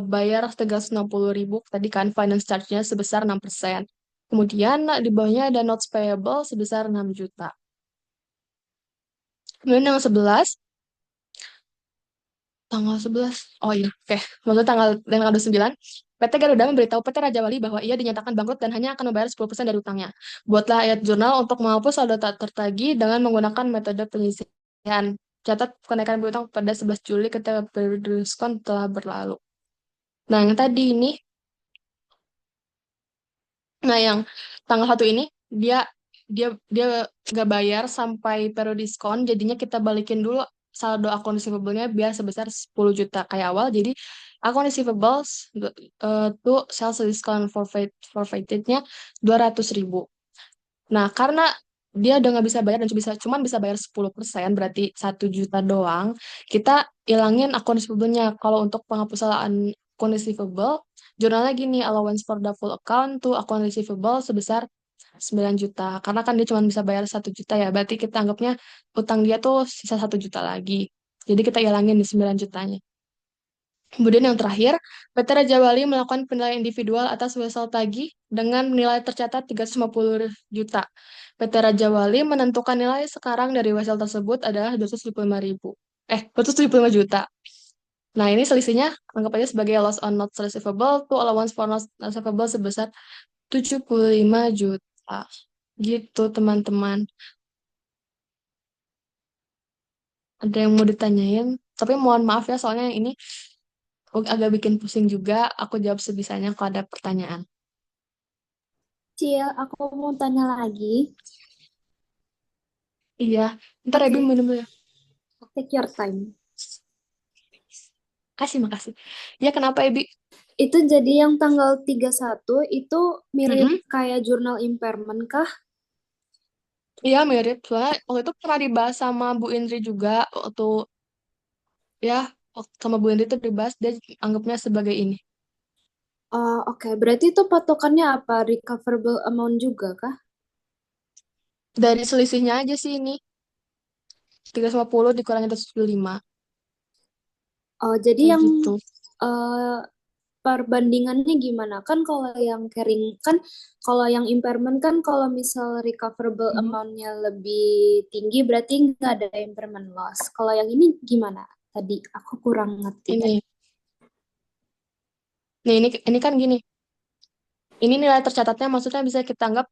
Speaker 1: bayar 360.000 tadi kan finance charge-nya sebesar 6%. Kemudian di bawahnya ada notes payable sebesar 6 juta. Kemudian yang 11, tanggal 11. Oh iya, oke. Maksudnya tanggal 29, PT Garuda memberitahu PT Raja Wali bahwa ia dinyatakan bangkrut dan hanya akan membayar 10% dari utangnya. Buatlah ayat jurnal untuk menghapus saldo tak tertagih dengan menggunakan metode penyisihan. Catat kenaikan berutang pada 11 Juli ketika periode diskon telah berlalu. Nah, yang tadi ini, nah yang tanggal 1 ini dia dia dia nggak bayar sampai periode diskon, jadinya kita balikin dulu saldo akun receivable-nya biar sebesar 10 juta kayak awal. Jadi akun receivables tuh sales discount forfeited-nya 200.000. Nah, karena dia udah nggak bisa bayar dan cuman bisa bayar 10%, berarti 1 juta doang, kita ilangin akun receivable-nya. Kalau untuk penghapusan akun receivable, jurnalnya gini, allowance for the full account tuh akun receivable sebesar 9 juta. Karena kan dia cuma bisa bayar 1 juta ya, berarti kita anggapnya utang dia tuh sisa 1 juta lagi. Jadi kita ilangin di 9 jutanya. Kemudian yang terakhir, PT Raja Wali melakukan penilaian individual atas wesel tagih dengan nilai tercatat 350 juta. PT Raja Wali menentukan nilai sekarang dari wesel tersebut adalah 275 juta. Nah, ini selisihnya anggap aja sebagai loss on notes receivable to allowance for notes receivable sebesar 75 juta. Gitu, teman-teman. Ada yang mau ditanyain? Tapi mohon maaf ya, soalnya yang ini agak bikin pusing juga. Aku jawab sebisanya kalau ada pertanyaan.
Speaker 5: Cil, aku mau tanya lagi.
Speaker 1: Iya, ntar
Speaker 5: Oke,
Speaker 1: Ebi minum dulu ya.
Speaker 5: take your time.
Speaker 1: Makasih. Ya, kenapa Ebi?
Speaker 5: Itu jadi yang tanggal 31 itu mirip
Speaker 1: Mm-mm.
Speaker 5: kayak jurnal impairment kah?
Speaker 1: Iya, mirip. Soalnya waktu itu pernah dibahas sama Bu Indri juga. Ya, sama Bu Indri itu dibahas, dia anggapnya sebagai ini.
Speaker 5: Oh, oke. Berarti itu patokannya apa? Recoverable amount juga kah?
Speaker 1: Dari selisihnya aja sih ini. 350 dikurangi 275.
Speaker 5: Oh, jadi
Speaker 1: Kayak
Speaker 5: yang
Speaker 1: gitu.
Speaker 5: eh, perbandingannya gimana? Kan kalau yang carrying kan kalau yang impairment kan kalau misal recoverable
Speaker 1: Mhm.
Speaker 5: amount-nya lebih tinggi berarti nggak ada impairment loss. Kalau yang ini gimana? Tadi aku kurang ngerti tadi.
Speaker 1: Ini. Nih, ini kan gini. Ini nilai tercatatnya maksudnya bisa kita anggap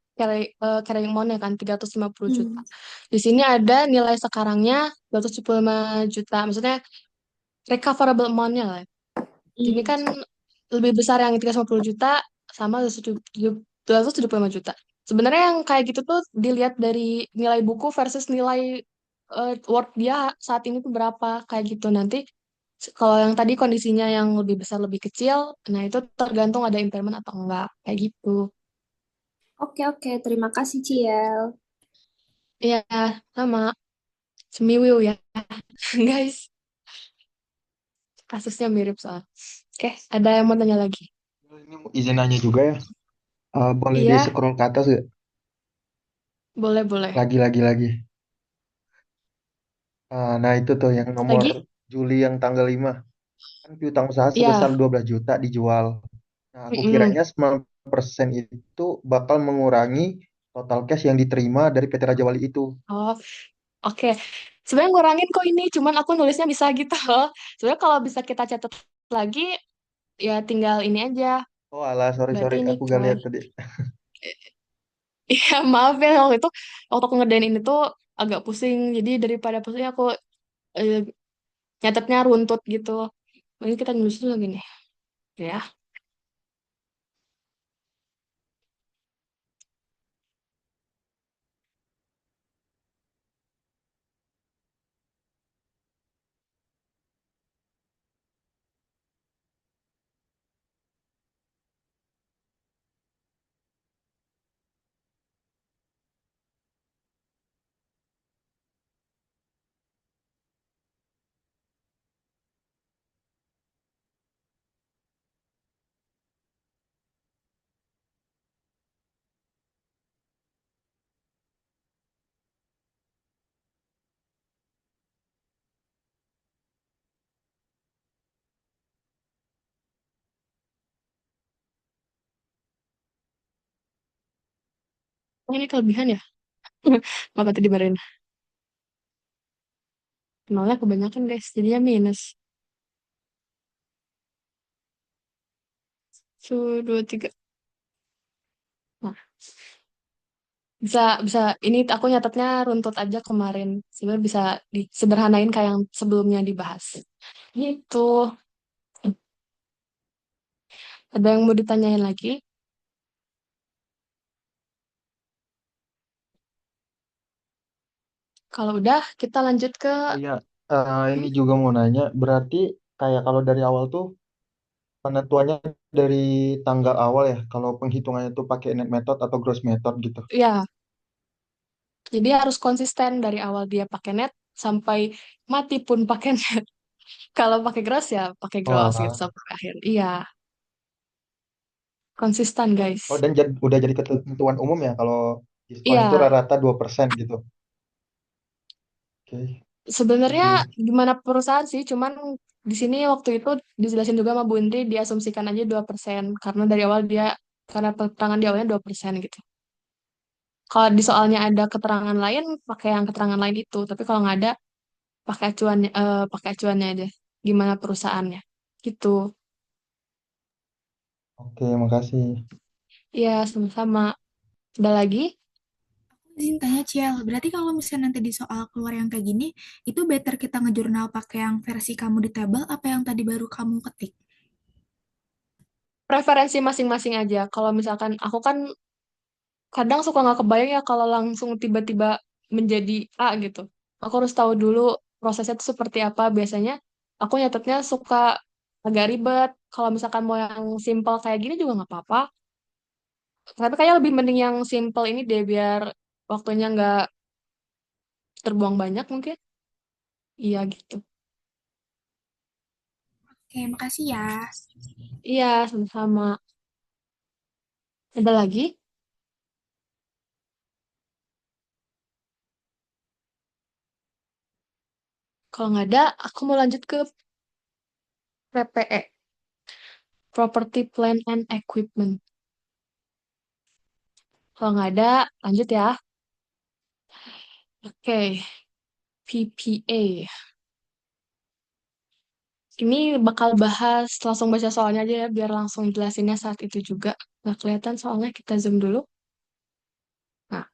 Speaker 1: carrying amount-nya kan 350 juta.
Speaker 5: Hmm.
Speaker 1: Di sini ada nilai sekarangnya 275 juta. Maksudnya recoverable amount-nya lah. Ini
Speaker 5: Hmm.
Speaker 1: kan lebih besar yang 350 juta sama 275 juta. Sebenarnya yang kayak gitu tuh dilihat dari nilai buku versus nilai worth dia saat ini tuh berapa kayak gitu. Nanti kalau yang tadi kondisinya yang lebih besar lebih kecil, nah itu tergantung ada impairment atau enggak kayak gitu.
Speaker 5: Oke, oke. Terima kasih, Ciel.
Speaker 1: Iya, sama Semiwiw ya, guys. Kasusnya mirip soal. Oke, ada yang mau tanya lagi?
Speaker 7: Ini mau izin nanya juga ya. Boleh di
Speaker 1: Iya,
Speaker 7: scroll ke atas ya?
Speaker 1: boleh.
Speaker 7: Lagi. Nah itu tuh yang nomor
Speaker 1: Lagi?
Speaker 7: Juli yang tanggal 5. Kan piutang usaha sebesar
Speaker 1: Ya.
Speaker 7: 12 juta dijual. Nah aku
Speaker 1: Mm-mm.
Speaker 7: kiranya 9% itu bakal mengurangi total cash yang diterima dari PT Raja Wali itu.
Speaker 1: Oh, oke. Sebenarnya ngurangin kok ini, cuman aku nulisnya bisa gitu loh. Sebenarnya kalau bisa kita catat lagi, ya tinggal ini aja.
Speaker 7: Oh alah,
Speaker 1: Berarti
Speaker 7: sorry,
Speaker 1: ini
Speaker 7: aku gak
Speaker 1: kan.
Speaker 7: lihat tadi.
Speaker 1: Iya, maaf ya waktu aku ngerjain ini tuh agak pusing. Jadi daripada pusing aku eh, nyatetnya runtut gitu. Ini kita nulis dulu gini. Ya. Oh, ini kelebihan ya? Maka tadi dimarahin. Nolnya kebanyakan guys, jadinya minus. 1, 2, 3. Nah, bisa bisa ini aku nyatetnya runtut aja kemarin. Sebenarnya bisa disederhanain kayak yang sebelumnya dibahas. Gitu. Ada yang mau ditanyain lagi? Kalau udah, kita lanjut ke
Speaker 7: Oh iya, ini
Speaker 1: hmm,
Speaker 7: juga mau nanya, berarti kayak kalau dari awal tuh penentuannya dari tanggal awal ya, kalau penghitungannya tuh pakai net method atau gross method gitu.
Speaker 1: ya. Jadi harus konsisten dari awal dia pakai net sampai mati pun pakai net. Kalau pakai gross ya pakai
Speaker 7: Oh
Speaker 1: gross gitu
Speaker 7: alah.
Speaker 1: sampai akhir. Iya, konsisten
Speaker 7: Oh
Speaker 1: guys.
Speaker 7: dan udah jadi ketentuan umum ya kalau diskon itu
Speaker 1: Iya,
Speaker 7: rata-rata 2% gitu. Oke,
Speaker 1: sebenarnya
Speaker 7: thank you.
Speaker 1: gimana perusahaan sih, cuman di sini waktu itu dijelasin juga sama Bu Indri, diasumsikan aja 2% karena dari awal dia karena keterangan di awalnya 2% gitu. Kalau di soalnya ada keterangan lain, pakai yang keterangan lain itu. Tapi kalau nggak ada, pakai acuannya aja. Gimana perusahaannya? Gitu.
Speaker 7: Oke, makasih.
Speaker 1: Iya, sama-sama. Ada lagi?
Speaker 4: Izin tanya Ciel, berarti kalau misalnya nanti di soal keluar yang kayak gini, itu better kita ngejurnal pakai yang versi kamu di tabel apa yang tadi baru kamu ketik?
Speaker 1: Preferensi masing-masing aja. Kalau misalkan aku kan kadang suka nggak kebayang ya kalau langsung tiba-tiba menjadi A gitu. Aku harus tahu dulu prosesnya itu seperti apa. Biasanya aku nyatetnya suka agak ribet. Kalau misalkan mau yang simple kayak gini juga nggak apa-apa. Tapi kayaknya lebih mending yang simple ini deh biar waktunya nggak terbuang banyak mungkin. Iya gitu.
Speaker 4: Oke, makasih ya.
Speaker 1: Iya, sama-sama. Ada lagi? Kalau nggak ada, aku mau lanjut ke PPE, Property Plan and Equipment. Kalau nggak ada, lanjut ya. Oke, PPA. Ini bakal bahas, langsung baca soalnya aja ya, biar langsung jelasinnya saat itu juga. Nggak kelihatan soalnya, kita zoom dulu. Nah,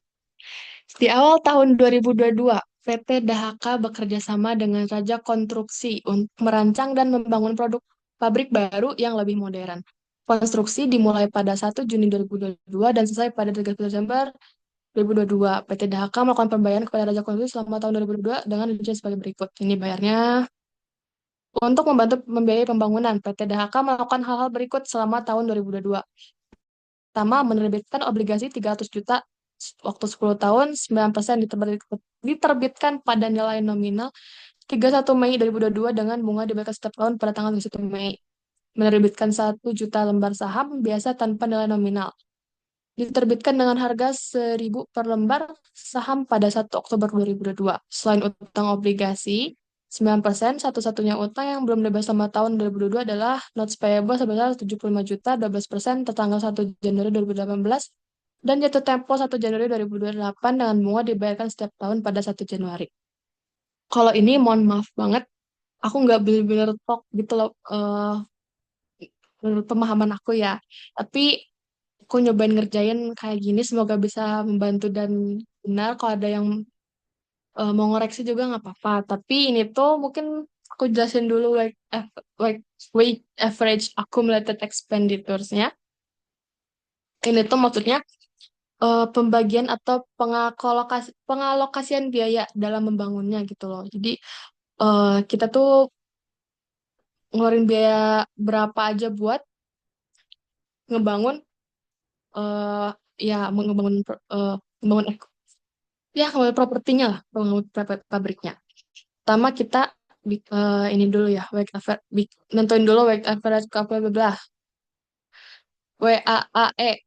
Speaker 1: di awal tahun 2022, PT Dahaka bekerja sama dengan Raja Konstruksi untuk merancang dan membangun produk pabrik baru yang lebih modern. Konstruksi dimulai pada 1 Juni 2022 dan selesai pada 30 Desember 2022. PT Dahaka melakukan pembayaran kepada Raja Konstruksi selama tahun 2022 dengan rincian sebagai berikut. Ini bayarnya untuk membantu membiayai pembangunan. PT Dahaka melakukan hal-hal berikut selama tahun 2022. Pertama, menerbitkan obligasi 300 juta waktu 10 tahun, 9% diterbitkan pada nilai nominal 31 Mei 2022 dengan bunga dibayarkan setiap tahun pada tanggal 31 Mei. Menerbitkan 1 juta lembar saham biasa tanpa nilai nominal. Diterbitkan dengan harga 1.000 per lembar saham pada 1 Oktober 2022. Selain utang obligasi, 9% satu-satunya utang yang belum dibebas selama tahun 2022 adalah notes payable sebesar 75 juta, 12% tertanggal 1 Januari 2018, dan jatuh tempo 1 Januari 2028 dengan bunga dibayarkan setiap tahun pada 1 Januari. Kalau ini mohon maaf banget, aku nggak bener-bener talk gitu loh, menurut pemahaman aku ya. Tapi aku nyobain ngerjain kayak gini, semoga bisa membantu dan benar. Kalau ada yang mau ngoreksi juga nggak apa-apa. Tapi ini tuh mungkin aku jelasin dulu weight average accumulated expenditures-nya. Ini tuh maksudnya pembagian atau pengalokasian biaya dalam membangunnya gitu loh. Jadi kita tuh ngeluarin biaya berapa aja buat ngebangun eh ya ngebangun ya ngebangun propertinya lah, ngebangun pabriknya. Pertama kita ini dulu ya, nentuin dulu weight average bla bla WAAE.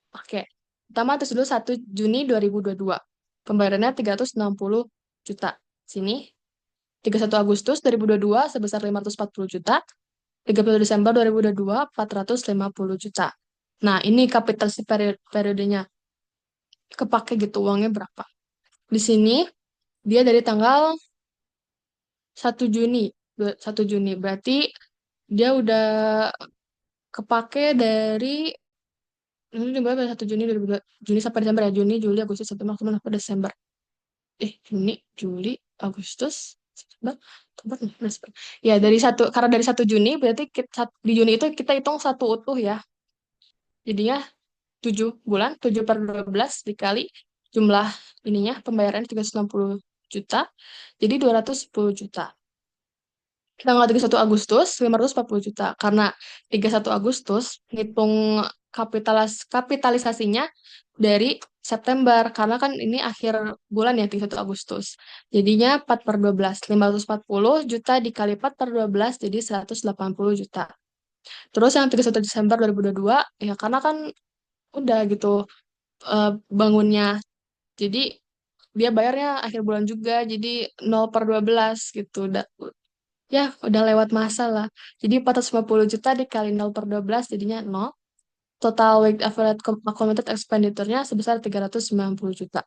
Speaker 1: Oke. Pertama terus dulu 1 Juni 2022. Pembayarannya 360 juta. Sini 31 Agustus 2022 sebesar 540 juta. 30 Desember 2022 450 juta. Nah, ini kapitalisasi periodenya. Kepake gitu uangnya berapa. Di sini dia dari tanggal 1 Juni. 1 Juni berarti dia udah kepake dari ini berapa 1 Juni 2022 Juni sampai Desember ya, Juni Juli Agustus September Oktober Desember. Juni Juli Agustus September Oktober Desember. Ya karena dari 1 Juni berarti di Juni itu kita hitung satu utuh ya. Jadinya 7 bulan, 7/12 dikali jumlah ininya pembayaran 360 juta, jadi 210 juta. Tanggal 31 Agustus 540 juta. Karena 31 Agustus ngitung kapitalisasinya dari September. Karena kan ini akhir bulan ya 31 Agustus. Jadinya 4/12. 540 juta dikali 4/12 jadi 180 juta. Terus yang 31 Desember 2022 ya karena kan udah gitu bangunnya. Jadi dia bayarnya akhir bulan juga. Jadi 0/12 gitu. Ya, udah lewat masa lah. Jadi 450 juta dikali 0/12 jadinya 0. Total weight average accumulated expenditure-nya sebesar 390 juta.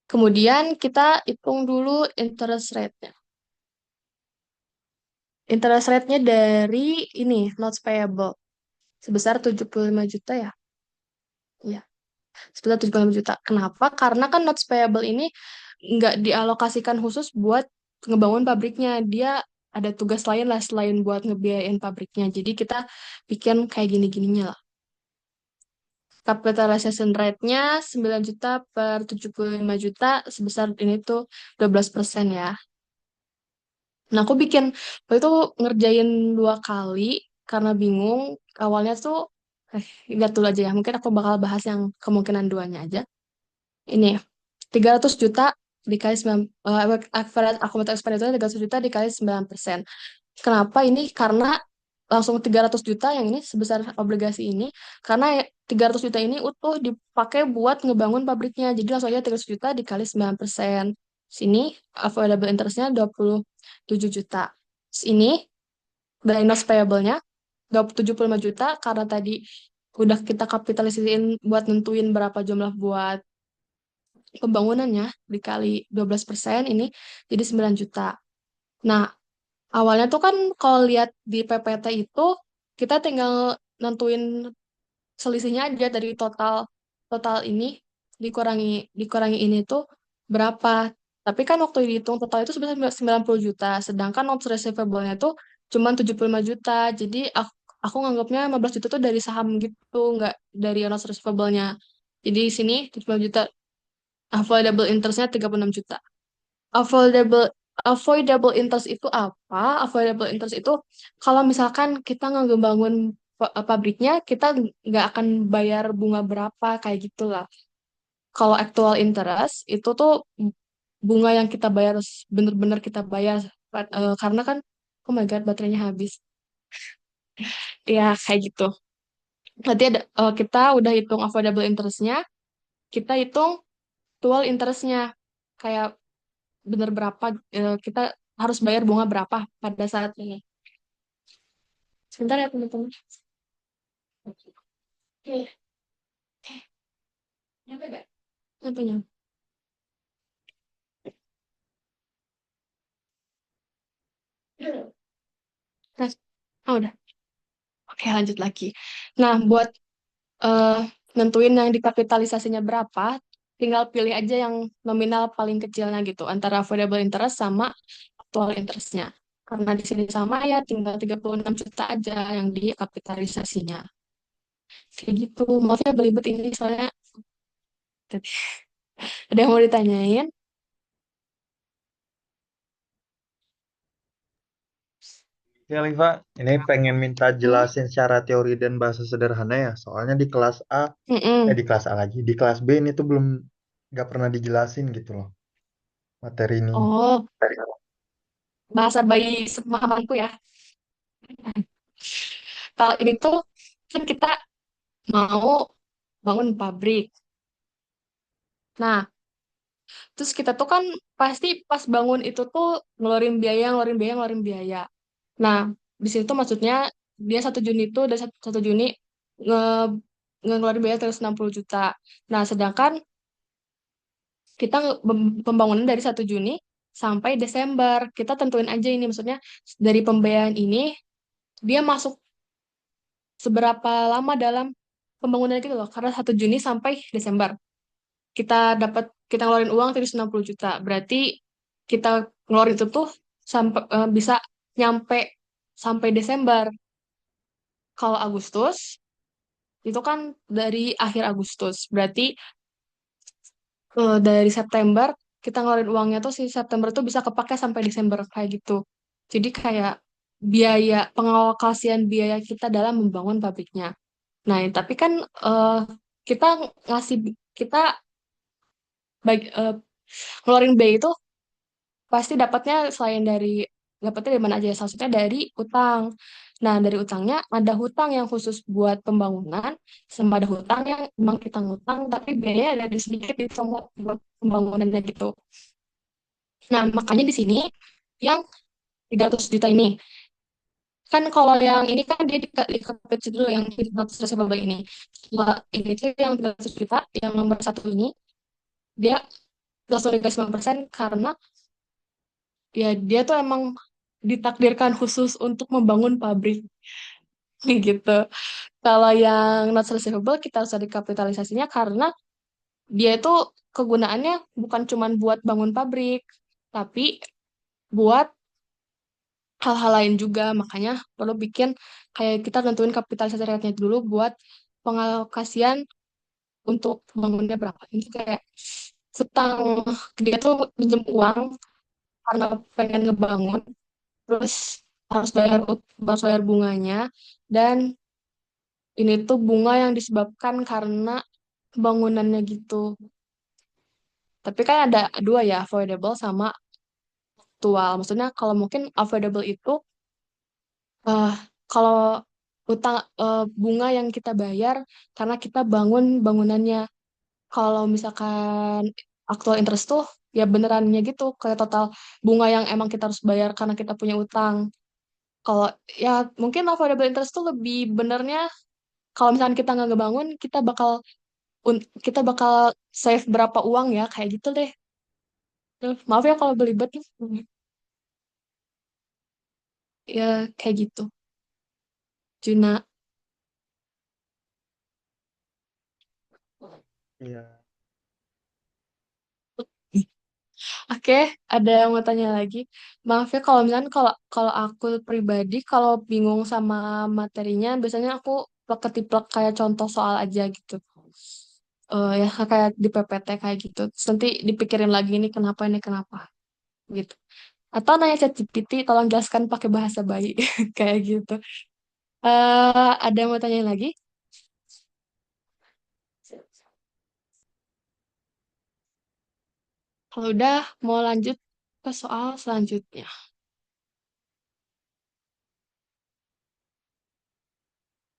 Speaker 1: Kemudian kita hitung dulu interest rate-nya. Interest rate-nya dari ini, notes payable. Sebesar 75 juta ya. Iya, sebesar 75 juta. Kenapa? Karena kan notes payable ini nggak dialokasikan khusus buat ngebangun pabriknya. Dia ada tugas lain lah selain buat ngebiayain pabriknya. Jadi kita bikin kayak gini-gininya lah. Capitalization rate-nya 9 juta per 75 juta sebesar ini tuh 12% ya. Nah, aku waktu itu ngerjain 2 kali karena bingung. Awalnya tuh, lihat dulu aja ya. Mungkin aku bakal bahas yang kemungkinan duanya aja. Ini 300 juta dikali 9, average accumulated expenditure 300 juta dikali 9%. Kenapa ini? Karena langsung 300 juta yang ini sebesar obligasi ini. Karena 300 juta ini utuh dipakai buat ngebangun pabriknya. Jadi langsung aja 300 juta dikali 9%. Sini available interest-nya 27 juta. Ini dari notes payable-nya 75 juta karena tadi udah kita kapitalisasiin buat nentuin berapa jumlah buat pembangunannya dikali 12% ini jadi 9 juta. Nah, awalnya tuh kan kalau lihat di PPT itu kita tinggal nentuin selisihnya aja dari total total ini dikurangi dikurangi ini tuh berapa. Tapi kan waktu dihitung total itu sebesar 90 juta, sedangkan notes receivable-nya tuh cuma 75 juta. Jadi aku nganggapnya 15 juta tuh dari saham gitu, nggak dari notes receivable-nya. Jadi di sini 75 juta, avoidable interest-nya 36 juta. Avoidable avoidable interest itu apa? Avoidable interest itu kalau misalkan kita ngebangun pabriknya, kita nggak akan bayar bunga berapa kayak gitulah. Kalau actual interest itu tuh bunga yang kita bayar bener-bener kita bayar karena kan oh my god baterainya habis. Ya kayak gitu. Nanti kita udah hitung avoidable interest-nya, kita hitung actual interest-nya. Kayak bener berapa kita harus bayar bunga berapa pada saat ini. Sebentar ya teman-teman. Oke. Nyampe gak? Nyampe nyampe. Nah, udah. Oke, lanjut lagi. Nah, buat eh, nentuin yang dikapitalisasinya berapa, tinggal pilih aja yang nominal paling kecilnya gitu antara avoidable interest sama actual interestnya. Karena di sini sama ya tinggal 36 juta aja yang dikapitalisasinya. Kayak gitu. Maaf ya belibet ini soalnya tadi ada yang mau ditanyain.
Speaker 7: Ya, Liva, ini pengen minta
Speaker 1: Hmm?
Speaker 7: jelasin secara teori dan bahasa sederhana ya. Soalnya di kelas A,
Speaker 1: Mm-mm.
Speaker 7: di kelas A lagi, di kelas B ini tuh belum nggak pernah dijelasin gitu loh materi ini.
Speaker 1: Oh, bahasa bayi sepemahamanku ya. Kalau ini tuh kan kita mau bangun pabrik. Nah, terus kita tuh kan pasti pas bangun itu tuh ngeluarin biaya, ngeluarin biaya, ngeluarin biaya. Nah, di situ maksudnya dia 1 Juni itu dari 1 Juni nge, ngeluarin biaya 360 juta. Nah, sedangkan kita pembangunan dari 1 Juni sampai Desember. Kita tentuin aja ini maksudnya dari pembayaran ini dia masuk seberapa lama dalam pembangunan gitu loh. Karena 1 Juni sampai Desember. Kita ngeluarin uang 360 juta. Berarti kita ngeluarin itu tuh sampai bisa nyampe sampai Desember. Kalau Agustus itu kan dari akhir Agustus. Berarti dari September kita ngeluarin uangnya tuh si September tuh bisa kepake sampai Desember kayak gitu. Jadi kayak biaya pengalokasian biaya kita dalam membangun pabriknya. Nah, tapi kan eh, kita ngasih kita ngeluarin biaya itu pasti dapatnya dari mana aja? Salah satunya dari utang. Nah, dari utangnya ada hutang yang khusus buat pembangunan, sama ada hutang yang memang kita ngutang, tapi biayanya ada sedikit di semua buat pembangunannya gitu. Nah, makanya di sini yang 300 juta ini. Kan kalau yang ini kan dia di dulu yang 300 juta ini. Kalau ini tuh yang 300 juta, yang nomor satu ini, dia langsung dikasih 9% karena ya dia tuh emang ditakdirkan khusus untuk membangun pabrik gitu. Kalau yang not receivable kita harus ada kapitalisasinya karena dia itu kegunaannya bukan cuma buat bangun pabrik, tapi buat hal-hal lain juga. Makanya perlu bikin kayak kita tentuin kapitalisasi rakyatnya dulu buat pengalokasian untuk bangunnya berapa. Ini kayak setang dia tuh pinjem uang karena pengen ngebangun, terus harus bayar bunganya, dan ini tuh bunga yang disebabkan karena bangunannya gitu. Tapi kan ada dua ya, avoidable sama actual. Maksudnya kalau mungkin avoidable itu eh kalau bunga yang kita bayar karena kita bangun bangunannya. Kalau misalkan actual interest tuh ya benerannya gitu, kayak total bunga yang emang kita harus bayar karena kita punya utang. Kalau ya mungkin avoidable interest tuh lebih benernya kalau misalkan kita nggak ngebangun, kita bakal save berapa uang ya, kayak gitu deh. Maaf ya kalau belibet. Ya kayak gitu. Juna.
Speaker 7: Iya.
Speaker 1: Oke, ada yang mau tanya lagi. Maaf ya kalau misalkan kalau kalau aku pribadi kalau bingung sama materinya, biasanya aku plek kayak contoh soal aja gitu. Ya kayak di PPT kayak gitu. Terus nanti dipikirin lagi ini kenapa gitu. Atau nanya ChatGPT, tolong jelaskan pakai bahasa bayi kayak gitu. Ada yang mau tanya lagi? Kalau udah mau lanjut ke soal selanjutnya.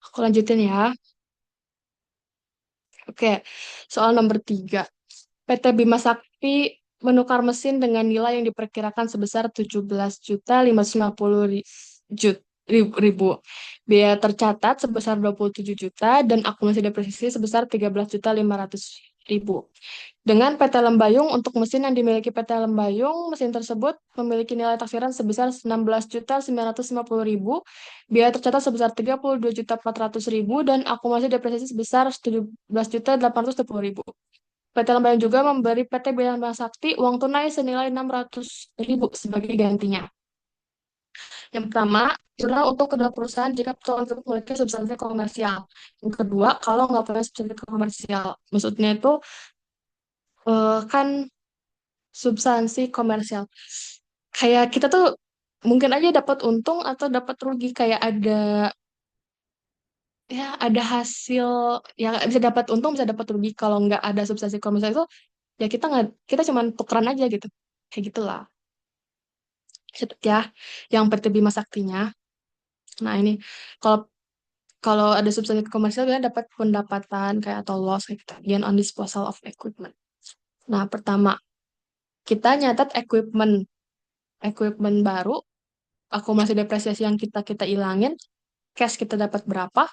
Speaker 1: Aku lanjutin ya. Oke, soal nomor 3. PT Bima Sakti menukar mesin dengan nilai yang diperkirakan sebesar 17.550.000 ribu. Biaya tercatat sebesar 27 juta dan akumulasi depresiasi sebesar 13.500.000. Dengan PT Lembayung, untuk mesin yang dimiliki PT Lembayung, mesin tersebut memiliki nilai taksiran sebesar 16.950.000, biaya tercatat sebesar 32.400.000 dan akumulasi depresiasi sebesar 17.820.000. PT Lembayung juga memberi PT Bima Sakti uang tunai senilai 600.000 sebagai gantinya. Yang pertama, jurnal untuk kedua perusahaan jika perusahaan tersebut memiliki substansi komersial. Yang kedua, kalau nggak punya substansi komersial. Maksudnya itu kan substansi komersial. Kayak kita tuh mungkin aja dapat untung atau dapat rugi. Kayak ada hasil yang bisa dapat untung, bisa dapat rugi. Kalau nggak ada substansi komersial itu, ya kita cuma tukeran aja gitu. Kayak gitulah. Ya, yang PT Bima Saktinya. Nah, ini kalau kalau ada substansi komersial dia dapat pendapatan kayak atau loss kayak gitu. Gain on disposal of equipment. Nah, pertama, kita nyatat equipment baru, akumulasi depresiasi yang kita kita ilangin, cash kita dapat berapa,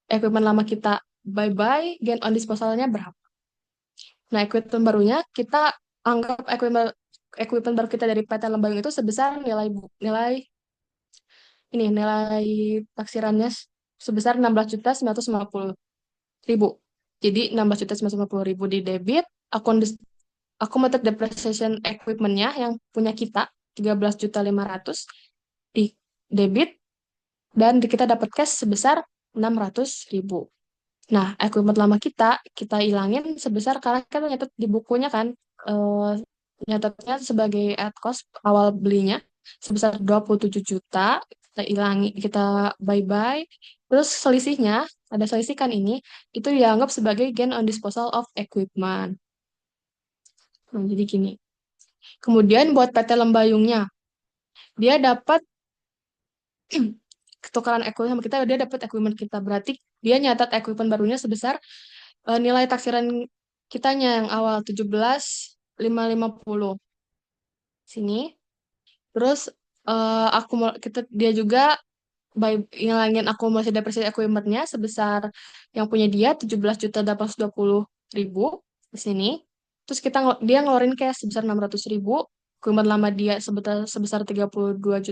Speaker 1: equipment lama kita bye-bye, gain on disposalnya berapa. Nah, equipment barunya kita anggap equipment baru kita dari PT Lembayung itu sebesar nilai nilai taksirannya sebesar 16.950.000. Jadi 16.950.000 di debit, accumulated depreciation equipment-nya yang punya kita 13.500 di debit, dan kita dapat cash sebesar 600.000. Nah, equipment lama kita ilangin sebesar, karena kita nyatet di bukunya kan, eh, nyatetnya sebagai at cost awal belinya sebesar 27 juta, kita ilangi, kita bye-bye, terus selisihnya, ada selisih kan ini, itu dianggap sebagai gain on disposal of equipment. Nah, jadi gini. Kemudian buat PT Lembayungnya, dia dapat ketukaran equipment sama kita, dia dapat equipment kita. Berarti dia nyatat equipment barunya sebesar nilai taksiran kitanya yang awal 17.550 sini. Terus dia juga ngilangin akumulasi depresiasi equipment-nya sebesar yang punya dia 17.820.000 di sini. Terus dia ngeluarin cash sebesar 600.000, equipment lama dia sebesar 32.400.000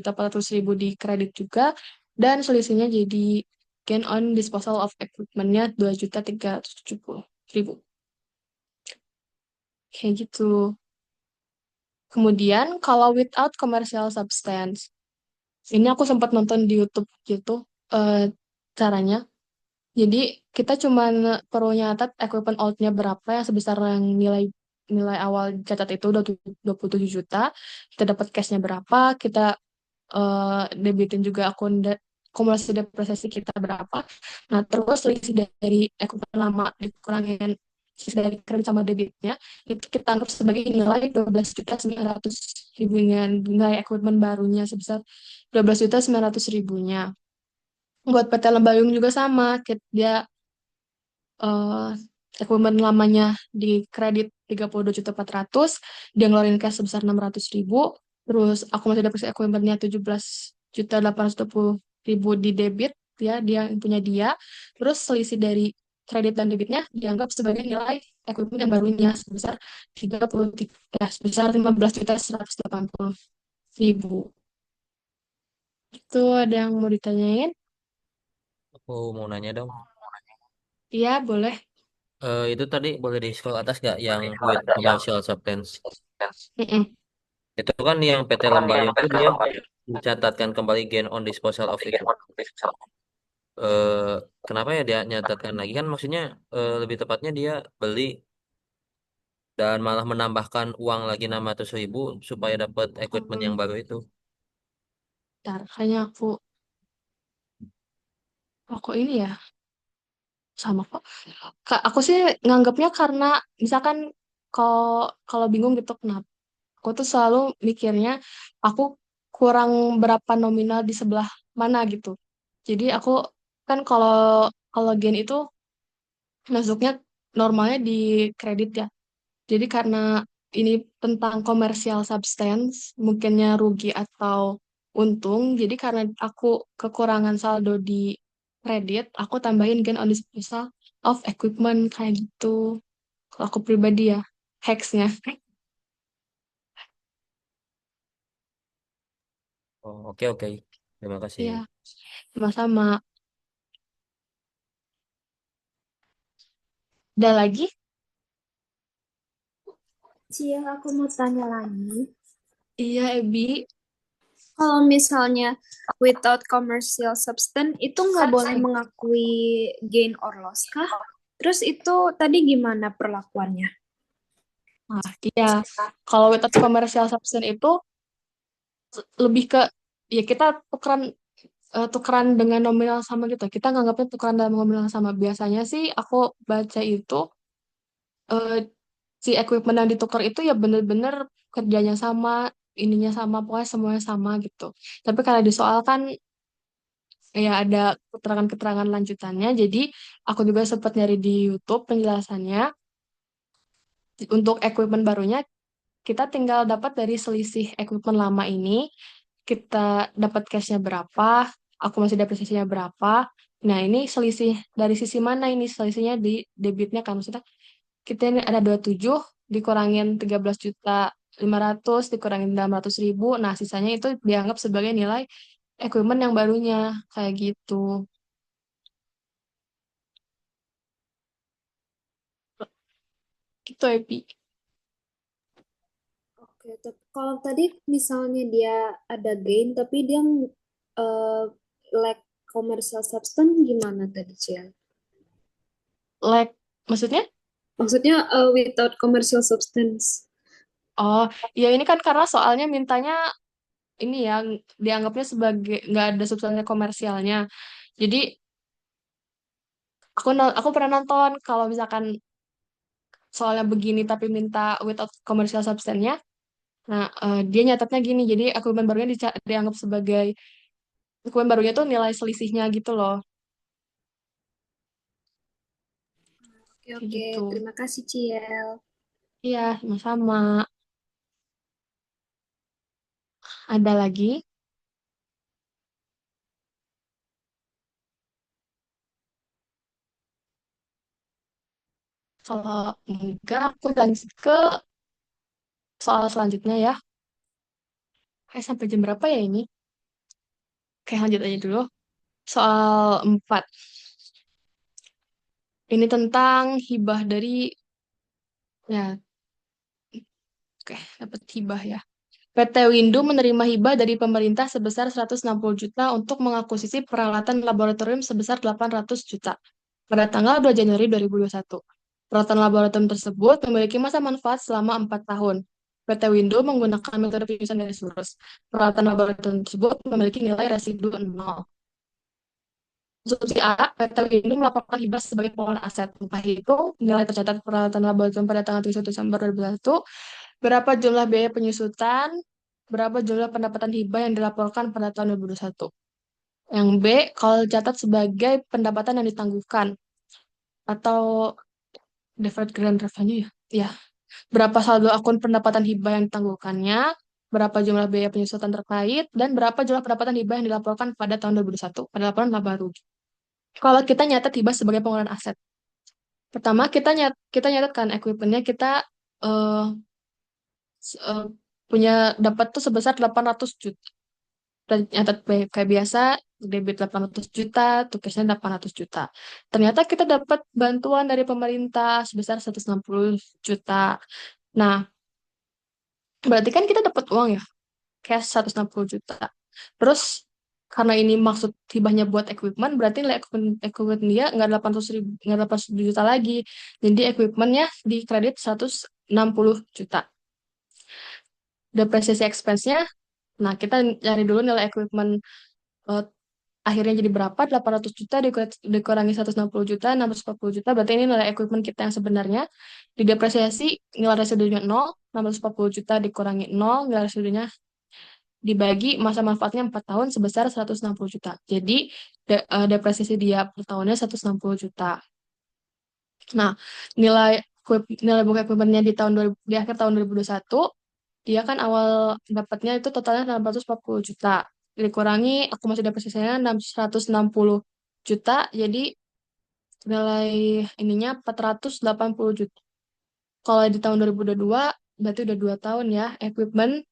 Speaker 1: di kredit juga, dan selisihnya jadi gain on disposal of equipment-nya 2.370.000. Kayak gitu. Kemudian kalau without commercial substance, ini aku sempat nonton di YouTube gitu caranya. Jadi kita cuma perlu nyatat equipment out-nya berapa yang sebesar yang nilai nilai awal catat itu 27 juta. Kita dapat cash-nya berapa, kita debitin juga akumulasi depresiasi kita berapa. Nah, terus selisih dari equipment lama dikurangin selisih dari kredit sama debitnya, itu kita anggap sebagai nilai 12.900.000, nilai equipment barunya sebesar 12.900.000-nya. Buat PT Lembayung juga sama, dia eh equipment lamanya di kredit 32.400, dia ngeluarin cash sebesar 600.000, terus akumulasi depresi equipmentnya 17.820.000 di debit, dia yang punya dia, terus selisih dari kredit dan debitnya dianggap sebagai nilai equipment yang barunya sebesar 15.180.000. Itu ada yang mau ditanyain?
Speaker 3: Aku mau nanya dong.
Speaker 1: Iya, boleh.
Speaker 3: Itu tadi boleh di scroll atas nggak yang with commercial substance?
Speaker 1: Mm-mm.
Speaker 3: Itu kan yang PT Lembayung itu dia mencatatkan kembali gain on disposal of equipment. Eh, Kenapa ya dia nyatatkan lagi, kan maksudnya lebih tepatnya dia beli dan malah menambahkan uang lagi 600.000 supaya dapat equipment yang baru itu.
Speaker 1: Bentar, kayaknya aku ini ya sama kok. Aku sih nganggapnya karena misalkan kalau kalau bingung gitu kenapa. Aku tuh selalu mikirnya aku kurang berapa nominal di sebelah mana gitu. Jadi aku kan kalau kalau gen itu masuknya normalnya di kredit ya. Jadi karena ini tentang komersial substance, mungkinnya rugi atau untung. Jadi karena aku kekurangan saldo di kredit, aku tambahin gain on disposal of equipment kayak gitu. Kalau aku pribadi ya, hacksnya.
Speaker 3: Oh, oke oke. Terima kasih.
Speaker 1: Ya, sama-sama. Ada lagi?
Speaker 5: Cia, aku mau tanya lagi.
Speaker 1: Iya, Ebi.
Speaker 5: Kalau misalnya without commercial substance itu nggak boleh mengakui gain or loss kah? Terus itu tadi gimana perlakuannya?
Speaker 1: Nah, iya. Kalau without commercial substance itu lebih ke ya kita tukeran dengan nominal sama gitu. Kita nganggapnya tukeran dalam nominal sama. Biasanya sih aku baca itu eh, si equipment yang ditukar itu ya bener-bener kerjanya sama, ininya sama, pokoknya semuanya sama gitu. Tapi kalau di soal kan ya ada keterangan-keterangan lanjutannya. Jadi aku juga sempat nyari di YouTube penjelasannya. Untuk equipment barunya kita tinggal dapat dari selisih equipment lama ini, kita dapat cashnya berapa, aku masih depresiasinya berapa. Nah, ini selisih dari sisi mana ini? Selisihnya di debitnya kan, maksudnya kita ini ada 27 dikurangin 13.500.000 dikurangin 600.000. Nah, sisanya itu dianggap sebagai nilai equipment yang barunya, kayak gitu. Gitu, Epi.
Speaker 5: Oke, kalau tadi misalnya dia ada gain tapi dia uh, lack commercial substance gimana tadi, Cia?
Speaker 1: Like, maksudnya?
Speaker 5: Maksudnya without commercial substance.
Speaker 1: Oh, ya ini kan karena soalnya mintanya ini yang dianggapnya sebagai nggak ada substansi komersialnya. Jadi aku pernah nonton kalau misalkan soalnya begini tapi minta without commercial substance-nya. Nah, dia nyatetnya gini. Jadi akumen barunya dianggap sebagai akumen barunya tuh nilai selisihnya gitu loh.
Speaker 5: Oke,
Speaker 1: Kayak
Speaker 5: oke.
Speaker 1: gitu.
Speaker 5: Terima kasih, Ciel.
Speaker 1: Iya, sama-sama. Ada lagi? Kalau enggak, aku lanjut ke soal selanjutnya ya. Sampai jam berapa ya ini? Kayak lanjut aja dulu. Soal 4. Ini tentang hibah dari, ya, oke, dapat hibah ya. PT Windu menerima hibah dari pemerintah sebesar 160 juta untuk mengakuisisi peralatan laboratorium sebesar 800 juta pada tanggal 2 Januari 2021. Peralatan laboratorium tersebut memiliki masa manfaat selama 4 tahun. PT Windu menggunakan metode penyusun garis lurus. Peralatan laboratorium tersebut memiliki nilai residu 0. Asumsi A, PT Windu melaporkan hibah sebagai pengelolaan aset. Entah itu nilai tercatat peralatan laboratorium pada tanggal 31 Desember 2021, berapa jumlah biaya penyusutan, berapa jumlah pendapatan hibah yang dilaporkan pada tahun 2021. Yang B, kalau dicatat sebagai pendapatan yang ditangguhkan atau deferred grant revenue ya. Ya, berapa saldo akun pendapatan hibah yang ditangguhkannya, berapa jumlah biaya penyusutan terkait, dan berapa jumlah pendapatan hibah yang dilaporkan pada tahun 2021 pada laporan laba rugi. Kalau kita nyatat hibah sebagai pengeluaran aset, pertama kita nyatatkan equipmentnya kita eh, eh, punya dapat tuh sebesar 800 juta. Dan nyatat kayak biasa, debit 800 juta, tukisnya 800 juta. Ternyata kita dapat bantuan dari pemerintah sebesar 160 juta. Nah, berarti kan kita dapat uang ya, cash 160 juta. Terus, karena ini maksud hibahnya buat equipment, berarti nilai equipment dia nggak 800 ribu, nggak 800 juta lagi. Jadi equipmentnya di kredit 160 juta. Depresiasi expense-nya, nah kita cari dulu nilai equipment eh, akhirnya jadi berapa? 800 juta dikurangi 160 juta, 640 juta. Berarti ini nilai equipment kita yang sebenarnya. Didepresiasi, nilai residunya 0, 640 juta dikurangi 0, nilai residunya dibagi masa manfaatnya 4 tahun sebesar 160 juta. Jadi, depresiasi dia per tahunnya 160 juta. Nah, nilai buku equipment-nya di akhir tahun 2021, dia kan awal dapatnya itu totalnya 640 juta. Dikurangi, aku masih depresiasinya 660 juta, jadi nilai ininya 480 juta. Kalau di tahun 2022, berarti udah 2 tahun ya, equipment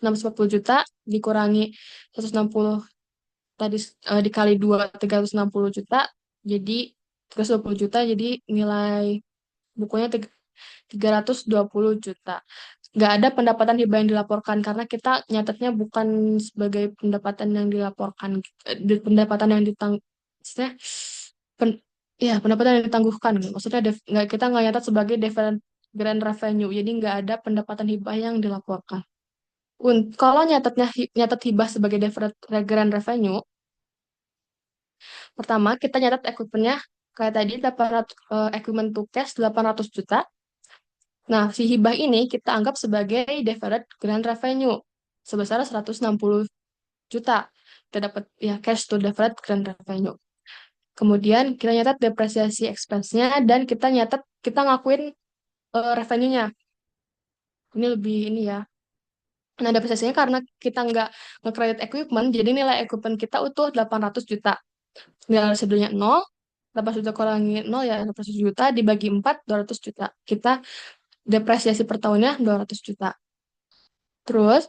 Speaker 1: 640 juta, dikurangi 160 tadi, dikali 2, 360 juta, jadi 320 juta, jadi nilai bukunya 320 juta. Nggak ada pendapatan hibah yang dilaporkan karena kita nyatetnya bukan sebagai pendapatan yang dilaporkan, pendapatan yang maksudnya, pen- ya pendapatan yang ditangguhkan gitu. Maksudnya nggak, kita nggak nyatet sebagai deferred grand revenue, jadi nggak ada pendapatan hibah yang dilaporkan. Kalau nyatet hibah sebagai deferred grand revenue, pertama kita nyatet equipmentnya kayak tadi 800, equipment to cash 800 juta. Nah, si hibah ini kita anggap sebagai deferred grand revenue sebesar 160 juta. Kita dapat ya cash to deferred grand revenue. Kemudian kita nyatet depresiasi expense-nya dan kita ngakuin revenue-nya. Ini lebih ini ya. Nah, depresiasinya karena kita nggak nge-credit equipment, jadi nilai equipment kita utuh 800 juta. Nilai residunya 0, 800 juta kurangi 0 ya 800 juta dibagi 4, 200 juta. Kita depresiasi per tahunnya 200 juta. Terus,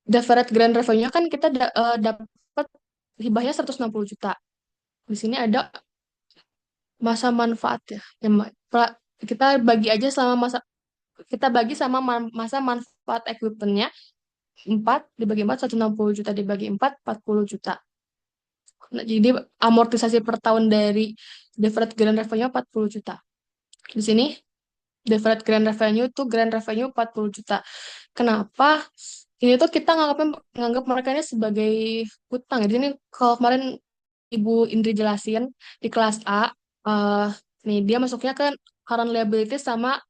Speaker 1: deferred grand revenue kan kita dapat hibahnya 160 juta. Di sini ada masa manfaat ya. Kita bagi aja selama kita bagi sama masa manfaat equipmentnya 4 dibagi 4, 160 juta dibagi 4, 40 juta. Nah, jadi amortisasi per tahun dari deferred grand revenue 40 juta. Di sini deferred grand revenue tuh grand revenue 40 juta. Kenapa? Ini tuh kita nganggap mereka ini sebagai hutang. Jadi ini kalau kemarin Ibu Indri jelasin di kelas A, eh nih dia masuknya ke current liabilities sama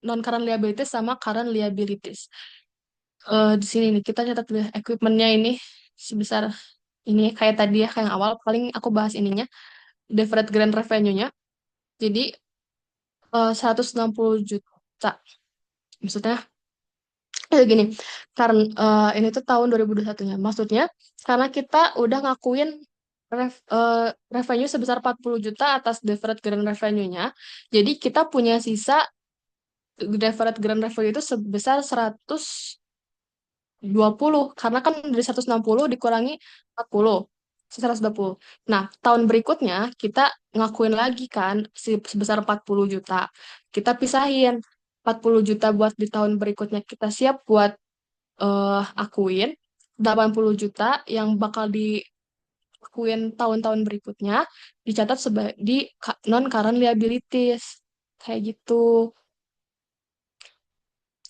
Speaker 1: non current liabilities sama current liabilities. Di sini nih kita catat deh equipmentnya ini sebesar ini kayak tadi ya kayak yang awal paling aku bahas ininya deferred grand revenue-nya. Jadi 160 juta. Maksudnya gini, karena ini tuh tahun 2021-nya. Maksudnya karena kita udah ngakuin revenue sebesar 40 juta atas deferred grand revenue-nya. Jadi kita punya sisa deferred grand revenue itu sebesar 120 karena kan dari 160 dikurangi 40. 120. Nah, tahun berikutnya kita ngakuin lagi kan sebesar 40 juta. Kita pisahin 40 juta buat di tahun berikutnya kita siap buat akuin 80 juta yang bakal diakuin tahun-tahun berikutnya dicatat sebagai di non current liabilities kayak gitu.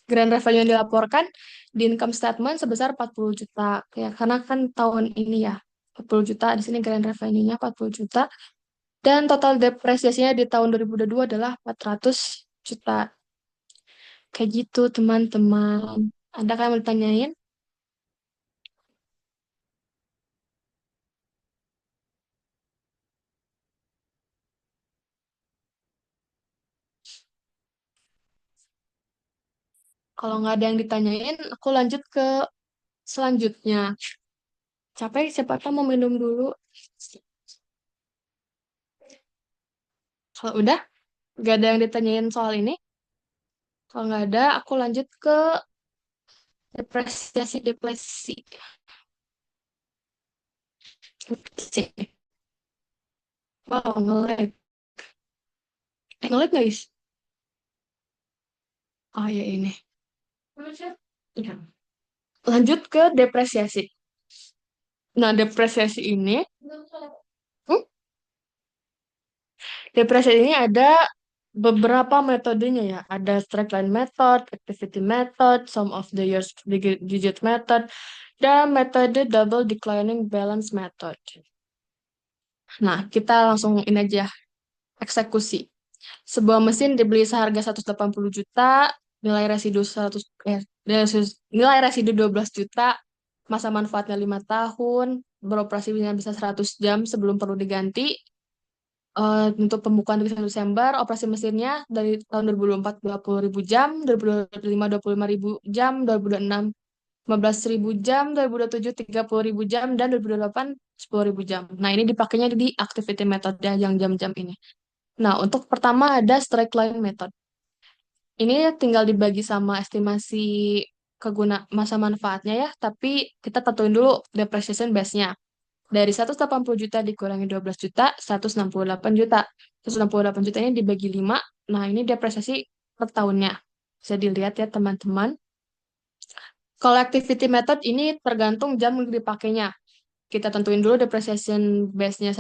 Speaker 1: Grand revenue yang dilaporkan di income statement sebesar 40 juta ya karena kan tahun ini ya 40 juta di sini grand revenue-nya 40 juta dan total depresiasinya di tahun 2022 adalah 400 juta. Kayak gitu teman-teman. Ada yang mau ditanyain? Kalau nggak ada yang ditanyain, aku lanjut ke selanjutnya. Capek, siapa tahu mau minum dulu. Kalau udah, nggak ada yang ditanyain soal ini. Kalau nggak ada, aku lanjut ke depresiasi-depresi. Wow, nge-lag. Nge-lag guys? Oh ya ini. Ya. Lanjut ke depresiasi. Nah, depresiasi ini, hmm? Depresiasi ini ada beberapa metodenya ya. Ada straight line method, activity method, sum of the years digit method, dan metode double declining balance method. Nah, kita langsung ini aja, eksekusi. Sebuah mesin dibeli seharga 180 juta, nilai residu 100 nilai residu 12 juta, masa manfaatnya 5 tahun, beroperasinya bisa 100 jam sebelum perlu diganti. Untuk pembukaan 31 Desember, operasi mesinnya dari tahun 2024 20.000 jam, 2025 25.000 jam, 2026 15.000 jam, 2027 30.000 jam, dan 2028 10.000 jam. Nah, ini dipakainya di activity method ya, yang jam-jam ini. Nah, untuk pertama ada straight line method. Ini tinggal dibagi sama estimasi masa manfaatnya ya, tapi kita tentuin dulu depreciation base-nya. Dari 180 juta dikurangi 12 juta, 168 juta. 168 juta ini dibagi 5. Nah, ini depresiasi per tahunnya. Bisa dilihat ya, teman-teman. Kalau activity method ini tergantung jam yang dipakainya. Kita tentuin dulu depreciation base-nya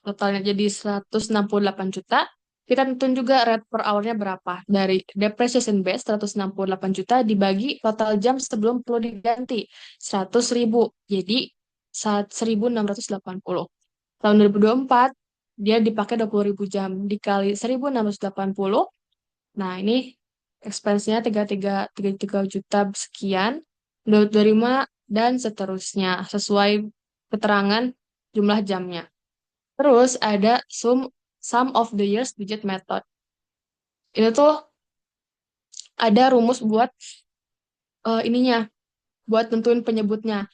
Speaker 1: totalnya jadi 168 juta. Kita tentuin juga rate per hour-nya berapa. Dari depreciation base 168 juta dibagi total jam sebelum perlu diganti 100 ribu. Jadi 1.680. Tahun 2024 dia dipakai 20 ribu jam dikali 1.680. Nah, ini expense-nya 33 juta sekian, 25 dan seterusnya sesuai keterangan jumlah jamnya. Terus ada sum of the years digit method. Ini tuh ada rumus buat ininya, buat tentuin penyebutnya.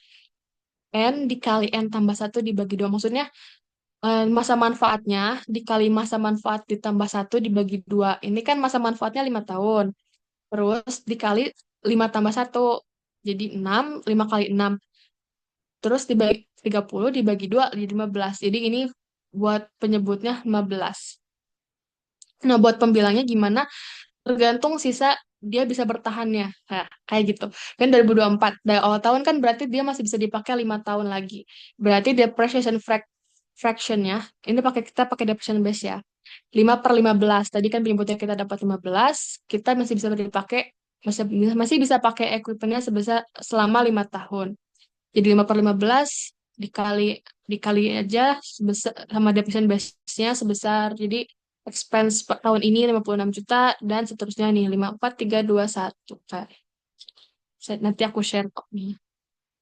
Speaker 1: N dikali N tambah 1 dibagi 2. Maksudnya masa manfaatnya dikali masa manfaat ditambah 1 dibagi 2. Ini kan masa manfaatnya 5 tahun. Terus dikali 5 tambah 1. Jadi 6, 5 kali 6. Terus dibagi 30 dibagi 2 jadi 15. Jadi ini buat penyebutnya 15. Nah, buat pembilangnya gimana? Tergantung sisa dia bisa bertahannya. Nah, kayak gitu. Kan 2024. Dari awal tahun kan berarti dia masih bisa dipakai 5 tahun lagi. Berarti depreciation fraction-nya, ini kita pakai depreciation base ya. 5/15. Tadi kan penyebutnya kita dapat 15, kita masih bisa dipakai masih masih bisa pakai equipment-nya sebesar selama 5 tahun. Jadi 5/15 dikali dikali aja sama depreciation base-nya sebesar jadi expense per tahun ini 56 juta dan seterusnya nih 54321 kan. Nanti aku share kok nih.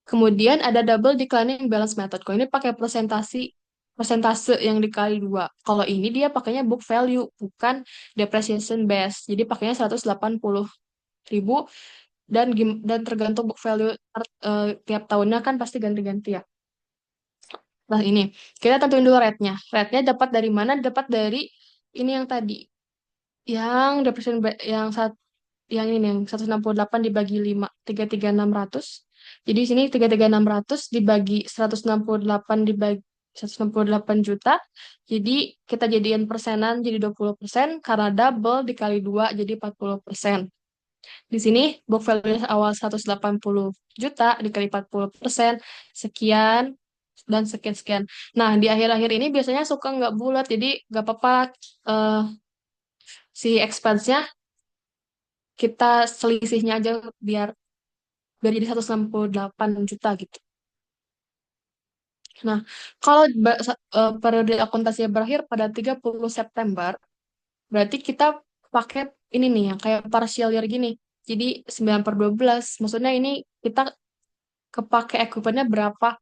Speaker 1: Kemudian ada double declining balance method. Kalau ini pakai persentase yang dikali 2. Kalau ini dia pakainya book value, bukan depreciation base. Jadi pakainya 180 ribu dan tergantung book value tiap tahunnya kan pasti ganti-ganti ya. Nah ini, kita tentuin dulu rate-nya. Rate-nya dapat dari mana? Dapat dari ini yang tadi. Yang depreciation yang yang ini yang 168 dibagi 5, 33.600. Jadi di sini 33.600 dibagi 168 dibagi 168 juta. Jadi kita jadiin persenan jadi 20% karena double dikali 2 jadi 40%. Di sini book value awal 180 juta dikali 40% sekian dan sekian-sekian. Nah, di akhir-akhir ini biasanya suka nggak bulat, jadi nggak apa-apa eh, si expense-nya kita selisihnya aja biar biar jadi 168 juta gitu. Nah, kalau periode akuntansinya berakhir pada 30 September, berarti kita pakai ini nih yang kayak partial year gini. Jadi 9/12. Maksudnya ini kita kepake equipment-nya berapa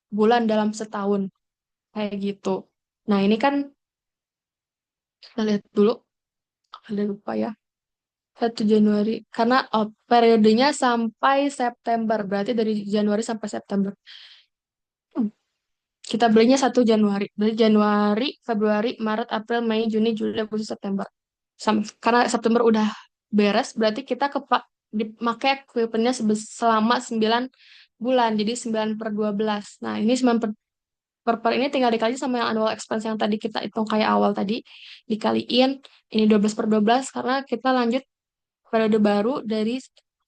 Speaker 1: bulan dalam setahun. Kayak gitu. Nah, ini kan kita lihat dulu. Ada lupa ya. 1 Januari. Karena periodenya sampai September. Berarti dari Januari sampai September. Hmm. Kita belinya 1 Januari. Dari Januari, Februari, Maret, April, Mei, Juni, Juli, Agustus, September. Karena September udah beres, berarti kita dipakai equipment-nya selama 9 bulan. Jadi 9/12. Nah, ini 9 per ini tinggal dikali sama yang annual expense yang tadi kita hitung kayak awal tadi. Dikaliin, ini 12/12 karena kita lanjut periode baru dari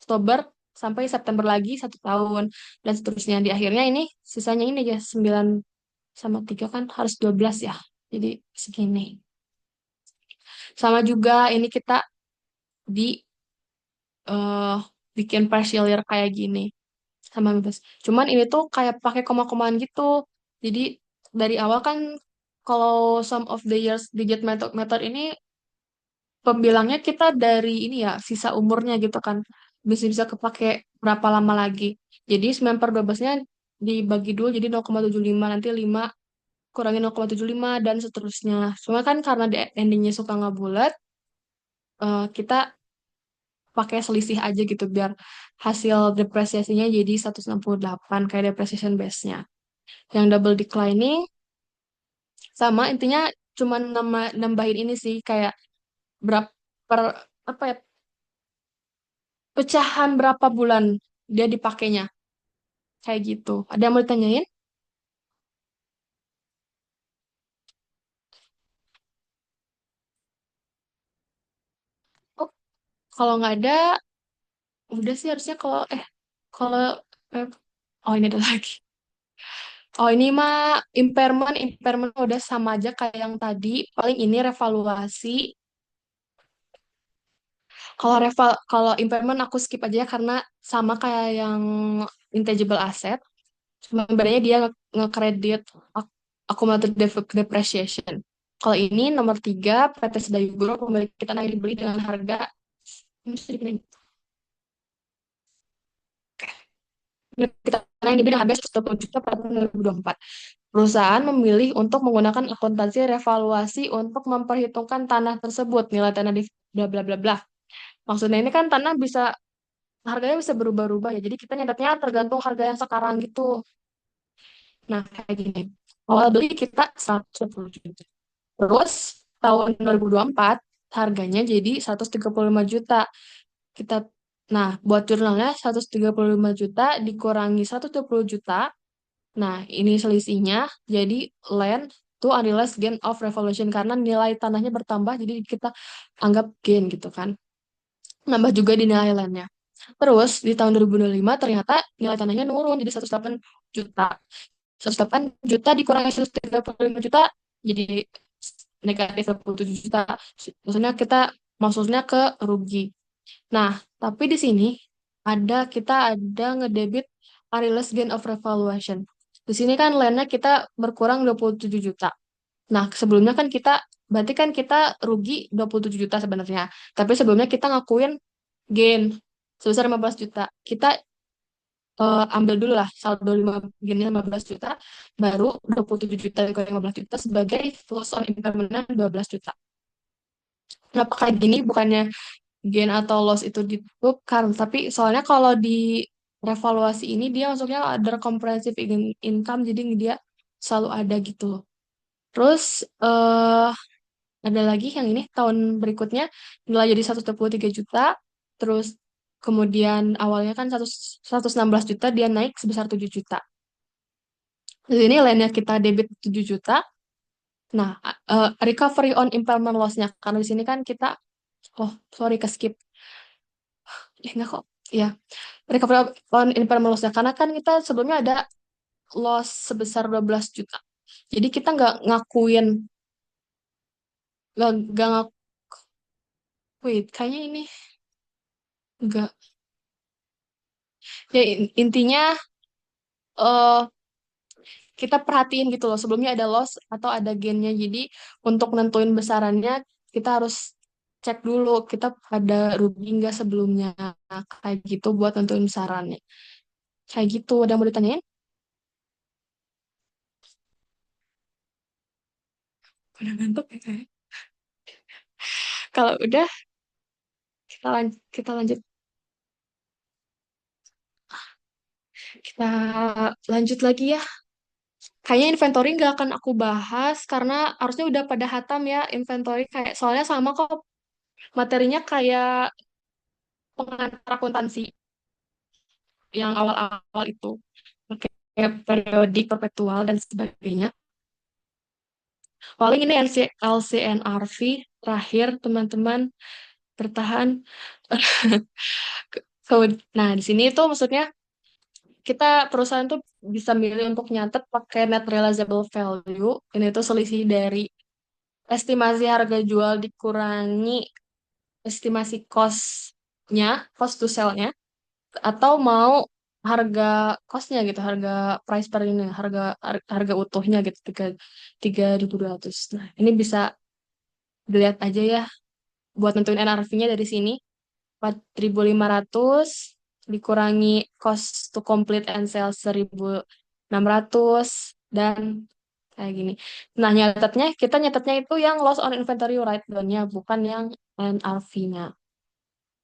Speaker 1: Oktober sampai September lagi 1 tahun. Dan seterusnya. Di akhirnya ini sisanya ini aja 9 sama 3 kan harus 12 ya. Jadi segini. Sama juga ini kita di eh bikin partial year kayak gini sama bebas. Cuman ini tuh kayak pakai koma-komaan gitu. Jadi dari awal kan kalau sum of the years digit method ini pembilangnya kita dari ini ya sisa umurnya gitu kan. Bisa bisa kepake berapa lama lagi. Jadi 9/12-nya dibagi dulu jadi 0,75 nanti 5 kurangi 0,75 dan seterusnya. Cuma kan karena di endingnya suka nggak bulat, kita pakai selisih aja gitu biar hasil depresiasinya jadi 168 kayak depreciation base-nya. Yang double declining sama intinya cuma nambahin ini sih kayak berapa per apa ya pecahan berapa bulan dia dipakainya kayak gitu. Ada yang mau ditanyain? Kalau nggak ada, udah sih harusnya kalau eh, oh ini ada lagi. Oh ini mah impairment udah sama aja kayak yang tadi. Paling ini revaluasi. Kalau impairment aku skip aja ya, karena sama kayak yang intangible asset. Cuma bedanya dia nge-credit depreciation. Kalau ini nomor 3, PT Sedayu Group memiliki tanah yang dibeli dengan harga ini bisa dibilang, kita tanah yang dibeli dengan harga 120 juta pada tahun 2024. Perusahaan memilih untuk menggunakan akuntansi revaluasi untuk memperhitungkan tanah tersebut, nilai tanah di bla bla bla bla. Maksudnya ini kan tanah bisa harganya bisa berubah-ubah ya. Jadi kita nyatetnya tergantung harga yang sekarang gitu. Nah, kayak gini. Awal beli kita 120 juta. Terus tahun 2024 harganya jadi 135 juta. Kita Nah, buat jurnalnya 135 juta dikurangi 120 juta. Nah, ini selisihnya jadi land to unrealized gain of revaluation karena nilai tanahnya bertambah jadi kita anggap gain gitu kan. Nambah juga di nilai landnya. Terus di tahun 2025 ternyata nilai tanahnya nurun jadi 108 juta. 108 juta dikurangi 135 juta jadi negatif 27 juta. Maksudnya ke rugi. Nah, tapi di sini kita ada ngedebit unrealized gain of revaluation. Di sini kan landnya kita berkurang 27 juta. Nah, sebelumnya kan berarti kan kita rugi 27 juta sebenarnya. Tapi sebelumnya kita ngakuin gain sebesar 15 juta. Kita ambil dulu lah saldo gainnya 15 juta, baru 27 juta dikurangi 15 juta sebagai loss on impairment 12 juta. Kenapa kayak gini? Bukannya gain atau loss itu ditutup kan, tapi soalnya kalau di revaluasi ini dia masuknya ada comprehensive income, jadi dia selalu ada gitu. Terus ada lagi yang ini tahun berikutnya nilai jadi 123 juta, terus kemudian awalnya kan 116 juta, dia naik sebesar 7 juta. Di sini lainnya kita debit 7 juta. Nah, recovery on impairment loss-nya karena di sini kan kita sorry ke skip. Enggak kok. Ya, recovery on impairment loss-nya karena kan kita sebelumnya ada loss sebesar 12 juta. Jadi kita nggak wait, kayaknya ini enggak. Ya intinya eh kita perhatiin gitu loh, sebelumnya ada loss atau ada gainnya. Jadi untuk nentuin besarannya kita harus cek dulu kita ada rugi nggak sebelumnya, kayak gitu buat nentuin besarannya. Kayak gitu, udah mau ditanyain? Udah ngantuk ya kayak. Kalau udah kita lanjut kita lanjut lagi ya. Kayaknya inventory nggak akan aku bahas karena harusnya udah pada hatam ya inventory, kayak soalnya sama kok materinya kayak pengantar akuntansi yang awal-awal itu, kayak periodik, perpetual dan sebagainya. Paling ini LCNRV terakhir teman-teman, bertahan. Nah, di sini itu maksudnya kita perusahaan tuh bisa milih untuk nyatet pakai net realizable value. Ini tuh selisih dari estimasi harga jual dikurangi estimasi cost to sell-nya, atau mau harga costnya gitu, harga price per unit, harga utuhnya gitu, 3.200. Nah, ini bisa dilihat aja ya buat nentuin NRV-nya dari sini. 4.500 dikurangi cost to complete and sell 1.600 dan kayak gini. Nah, kita nyatetnya itu yang loss on inventory write down-nya, bukan yang NRV-nya.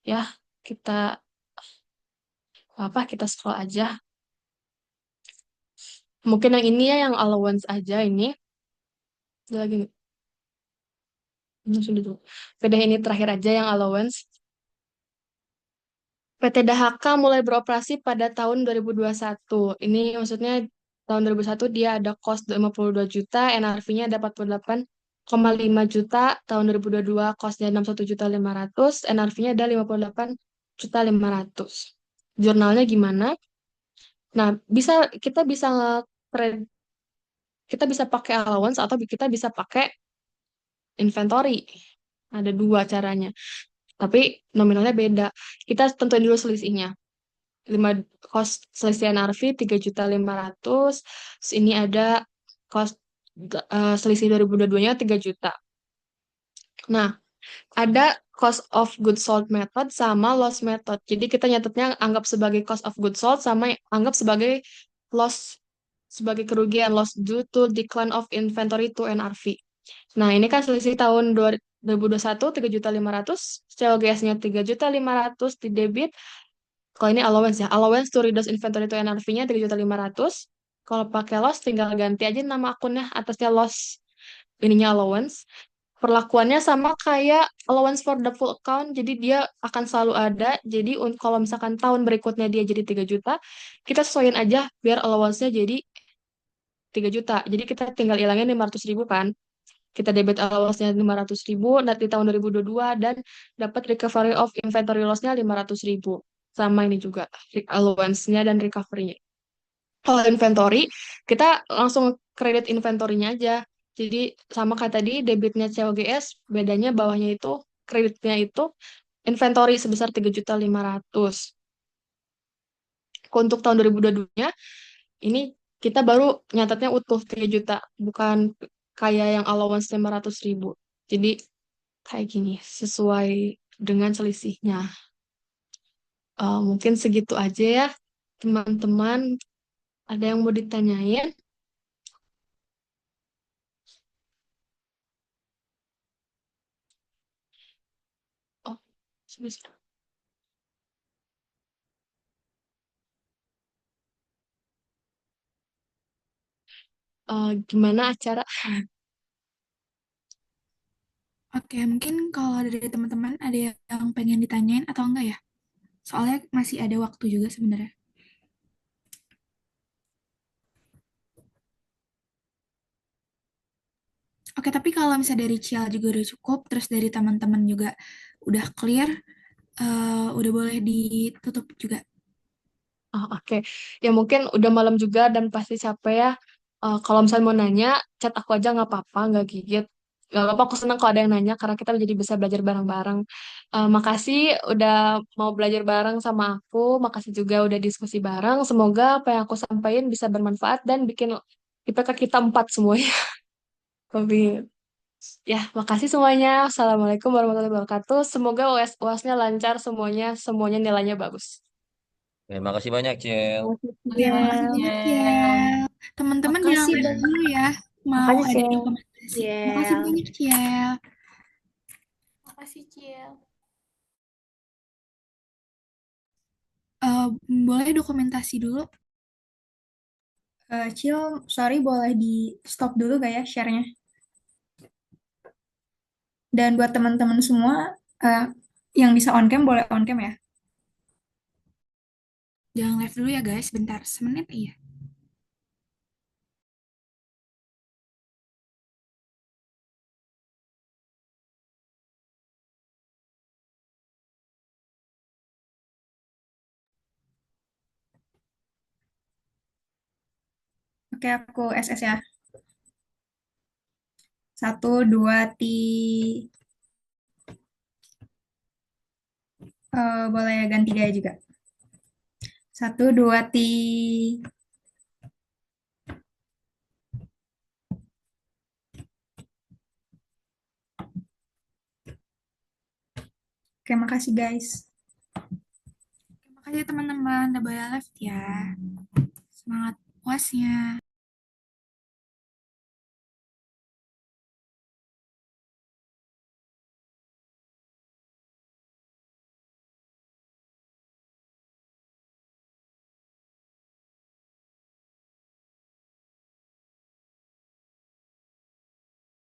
Speaker 1: Ya, kita kita scroll aja. Mungkin yang ini ya yang allowance aja ini. Ada lagi nih. Sudah dulu. Udah ini terakhir aja yang allowance. PT Dahaka mulai beroperasi pada tahun 2021. Ini maksudnya tahun 2021 dia ada cost 52 juta, NRV-nya ada 48 5 juta, tahun 2022 costnya 61.500.000, NRV-nya ada 58.500.000. Jurnalnya gimana? Nah, kita bisa nge- kita bisa pakai allowance atau kita bisa pakai inventory. Ada dua caranya. Tapi nominalnya beda. Kita tentuin dulu selisihnya. 5 cost selisih NRV 3.500.000. Terus ini ada cost selisih 2022-nya 3 juta. Nah, ada cost of goods sold method sama loss method. Jadi kita nyatetnya anggap sebagai cost of goods sold sama anggap sebagai loss, sebagai kerugian loss due to decline of inventory to NRV. Nah, ini kan selisih tahun 2021 3.500.000, CLGS-nya 3.500.000 di debit. Kalau ini allowance ya, allowance to reduce inventory to NRV-nya 3.500.000. Kalau pakai loss tinggal ganti aja nama akunnya atasnya loss, ininya allowance. Perlakuannya sama kayak allowance for the full account, jadi dia akan selalu ada. Jadi kalau misalkan tahun berikutnya dia jadi 3 juta, kita sesuaiin aja biar allowance-nya jadi 3 juta. Jadi kita tinggal ilangin 500.000 kan. Kita debit allowance-nya 500.000 di tahun 2022 dan dapat recovery of inventory loss-nya 500.000. Sama ini juga, allowance-nya dan recovery-nya. Kalau inventory, kita langsung kredit inventory-nya aja. Jadi sama kayak tadi, debitnya COGS, bedanya bawahnya itu, kreditnya itu inventory sebesar 3.500.000. Untuk tahun 2022-nya, ini kita baru nyatetnya utuh 3 juta, bukan kayak yang allowance 500.000. Jadi kayak gini, sesuai dengan selisihnya. Mungkin segitu aja ya, teman-teman. Ada yang mau ditanyain? Oh, sebentar. Gimana acara?
Speaker 4: Oke, mungkin kalau dari teman-teman ada yang pengen ditanyain atau enggak ya? Soalnya masih ada waktu juga sebenarnya. Oke, tapi kalau misalnya dari Cial juga udah cukup, terus dari teman-teman juga udah clear, udah boleh ditutup juga.
Speaker 1: Oh, oke. Ya mungkin udah malam juga dan pasti capek ya. Kalau misalnya mau nanya, chat aku aja nggak apa-apa, nggak gigit. Nggak apa-apa, aku senang kalau ada yang nanya karena kita jadi bisa belajar bareng-bareng. Makasih udah mau belajar bareng sama aku. Makasih juga udah diskusi bareng. Semoga apa yang aku sampaikan bisa bermanfaat dan bikin IPK kita 4 semuanya. Tapi ya, makasih semuanya. Assalamualaikum warahmatullahi wabarakatuh. Semoga UAS-UASnya lancar semuanya, semuanya nilainya bagus.
Speaker 3: Terima kasih banyak, Cil.
Speaker 4: Oke, makasih banyak ya. Teman-teman jangan
Speaker 5: Makasih
Speaker 4: lanjut
Speaker 5: banyak.
Speaker 4: dulu ya. Mau
Speaker 1: Makasih,
Speaker 4: ada
Speaker 1: Cel.
Speaker 4: rekomendasi. Makasih
Speaker 5: Yel.
Speaker 4: banyak, Ciel.
Speaker 6: Makasih, Cil.
Speaker 4: Eh, boleh dokumentasi dulu. Cil, sorry boleh di stop dulu gak ya share-nya? Dan buat teman-teman semua eh, yang bisa on cam boleh on cam ya. Jangan live dulu ya guys, bentar, semenit iya. Oke, aku SS ya. 1, 2, boleh ganti gaya juga. 1, 2. Oke, makasih guys. Makasih teman-teman, udah boleh live ya. Semangat puasnya.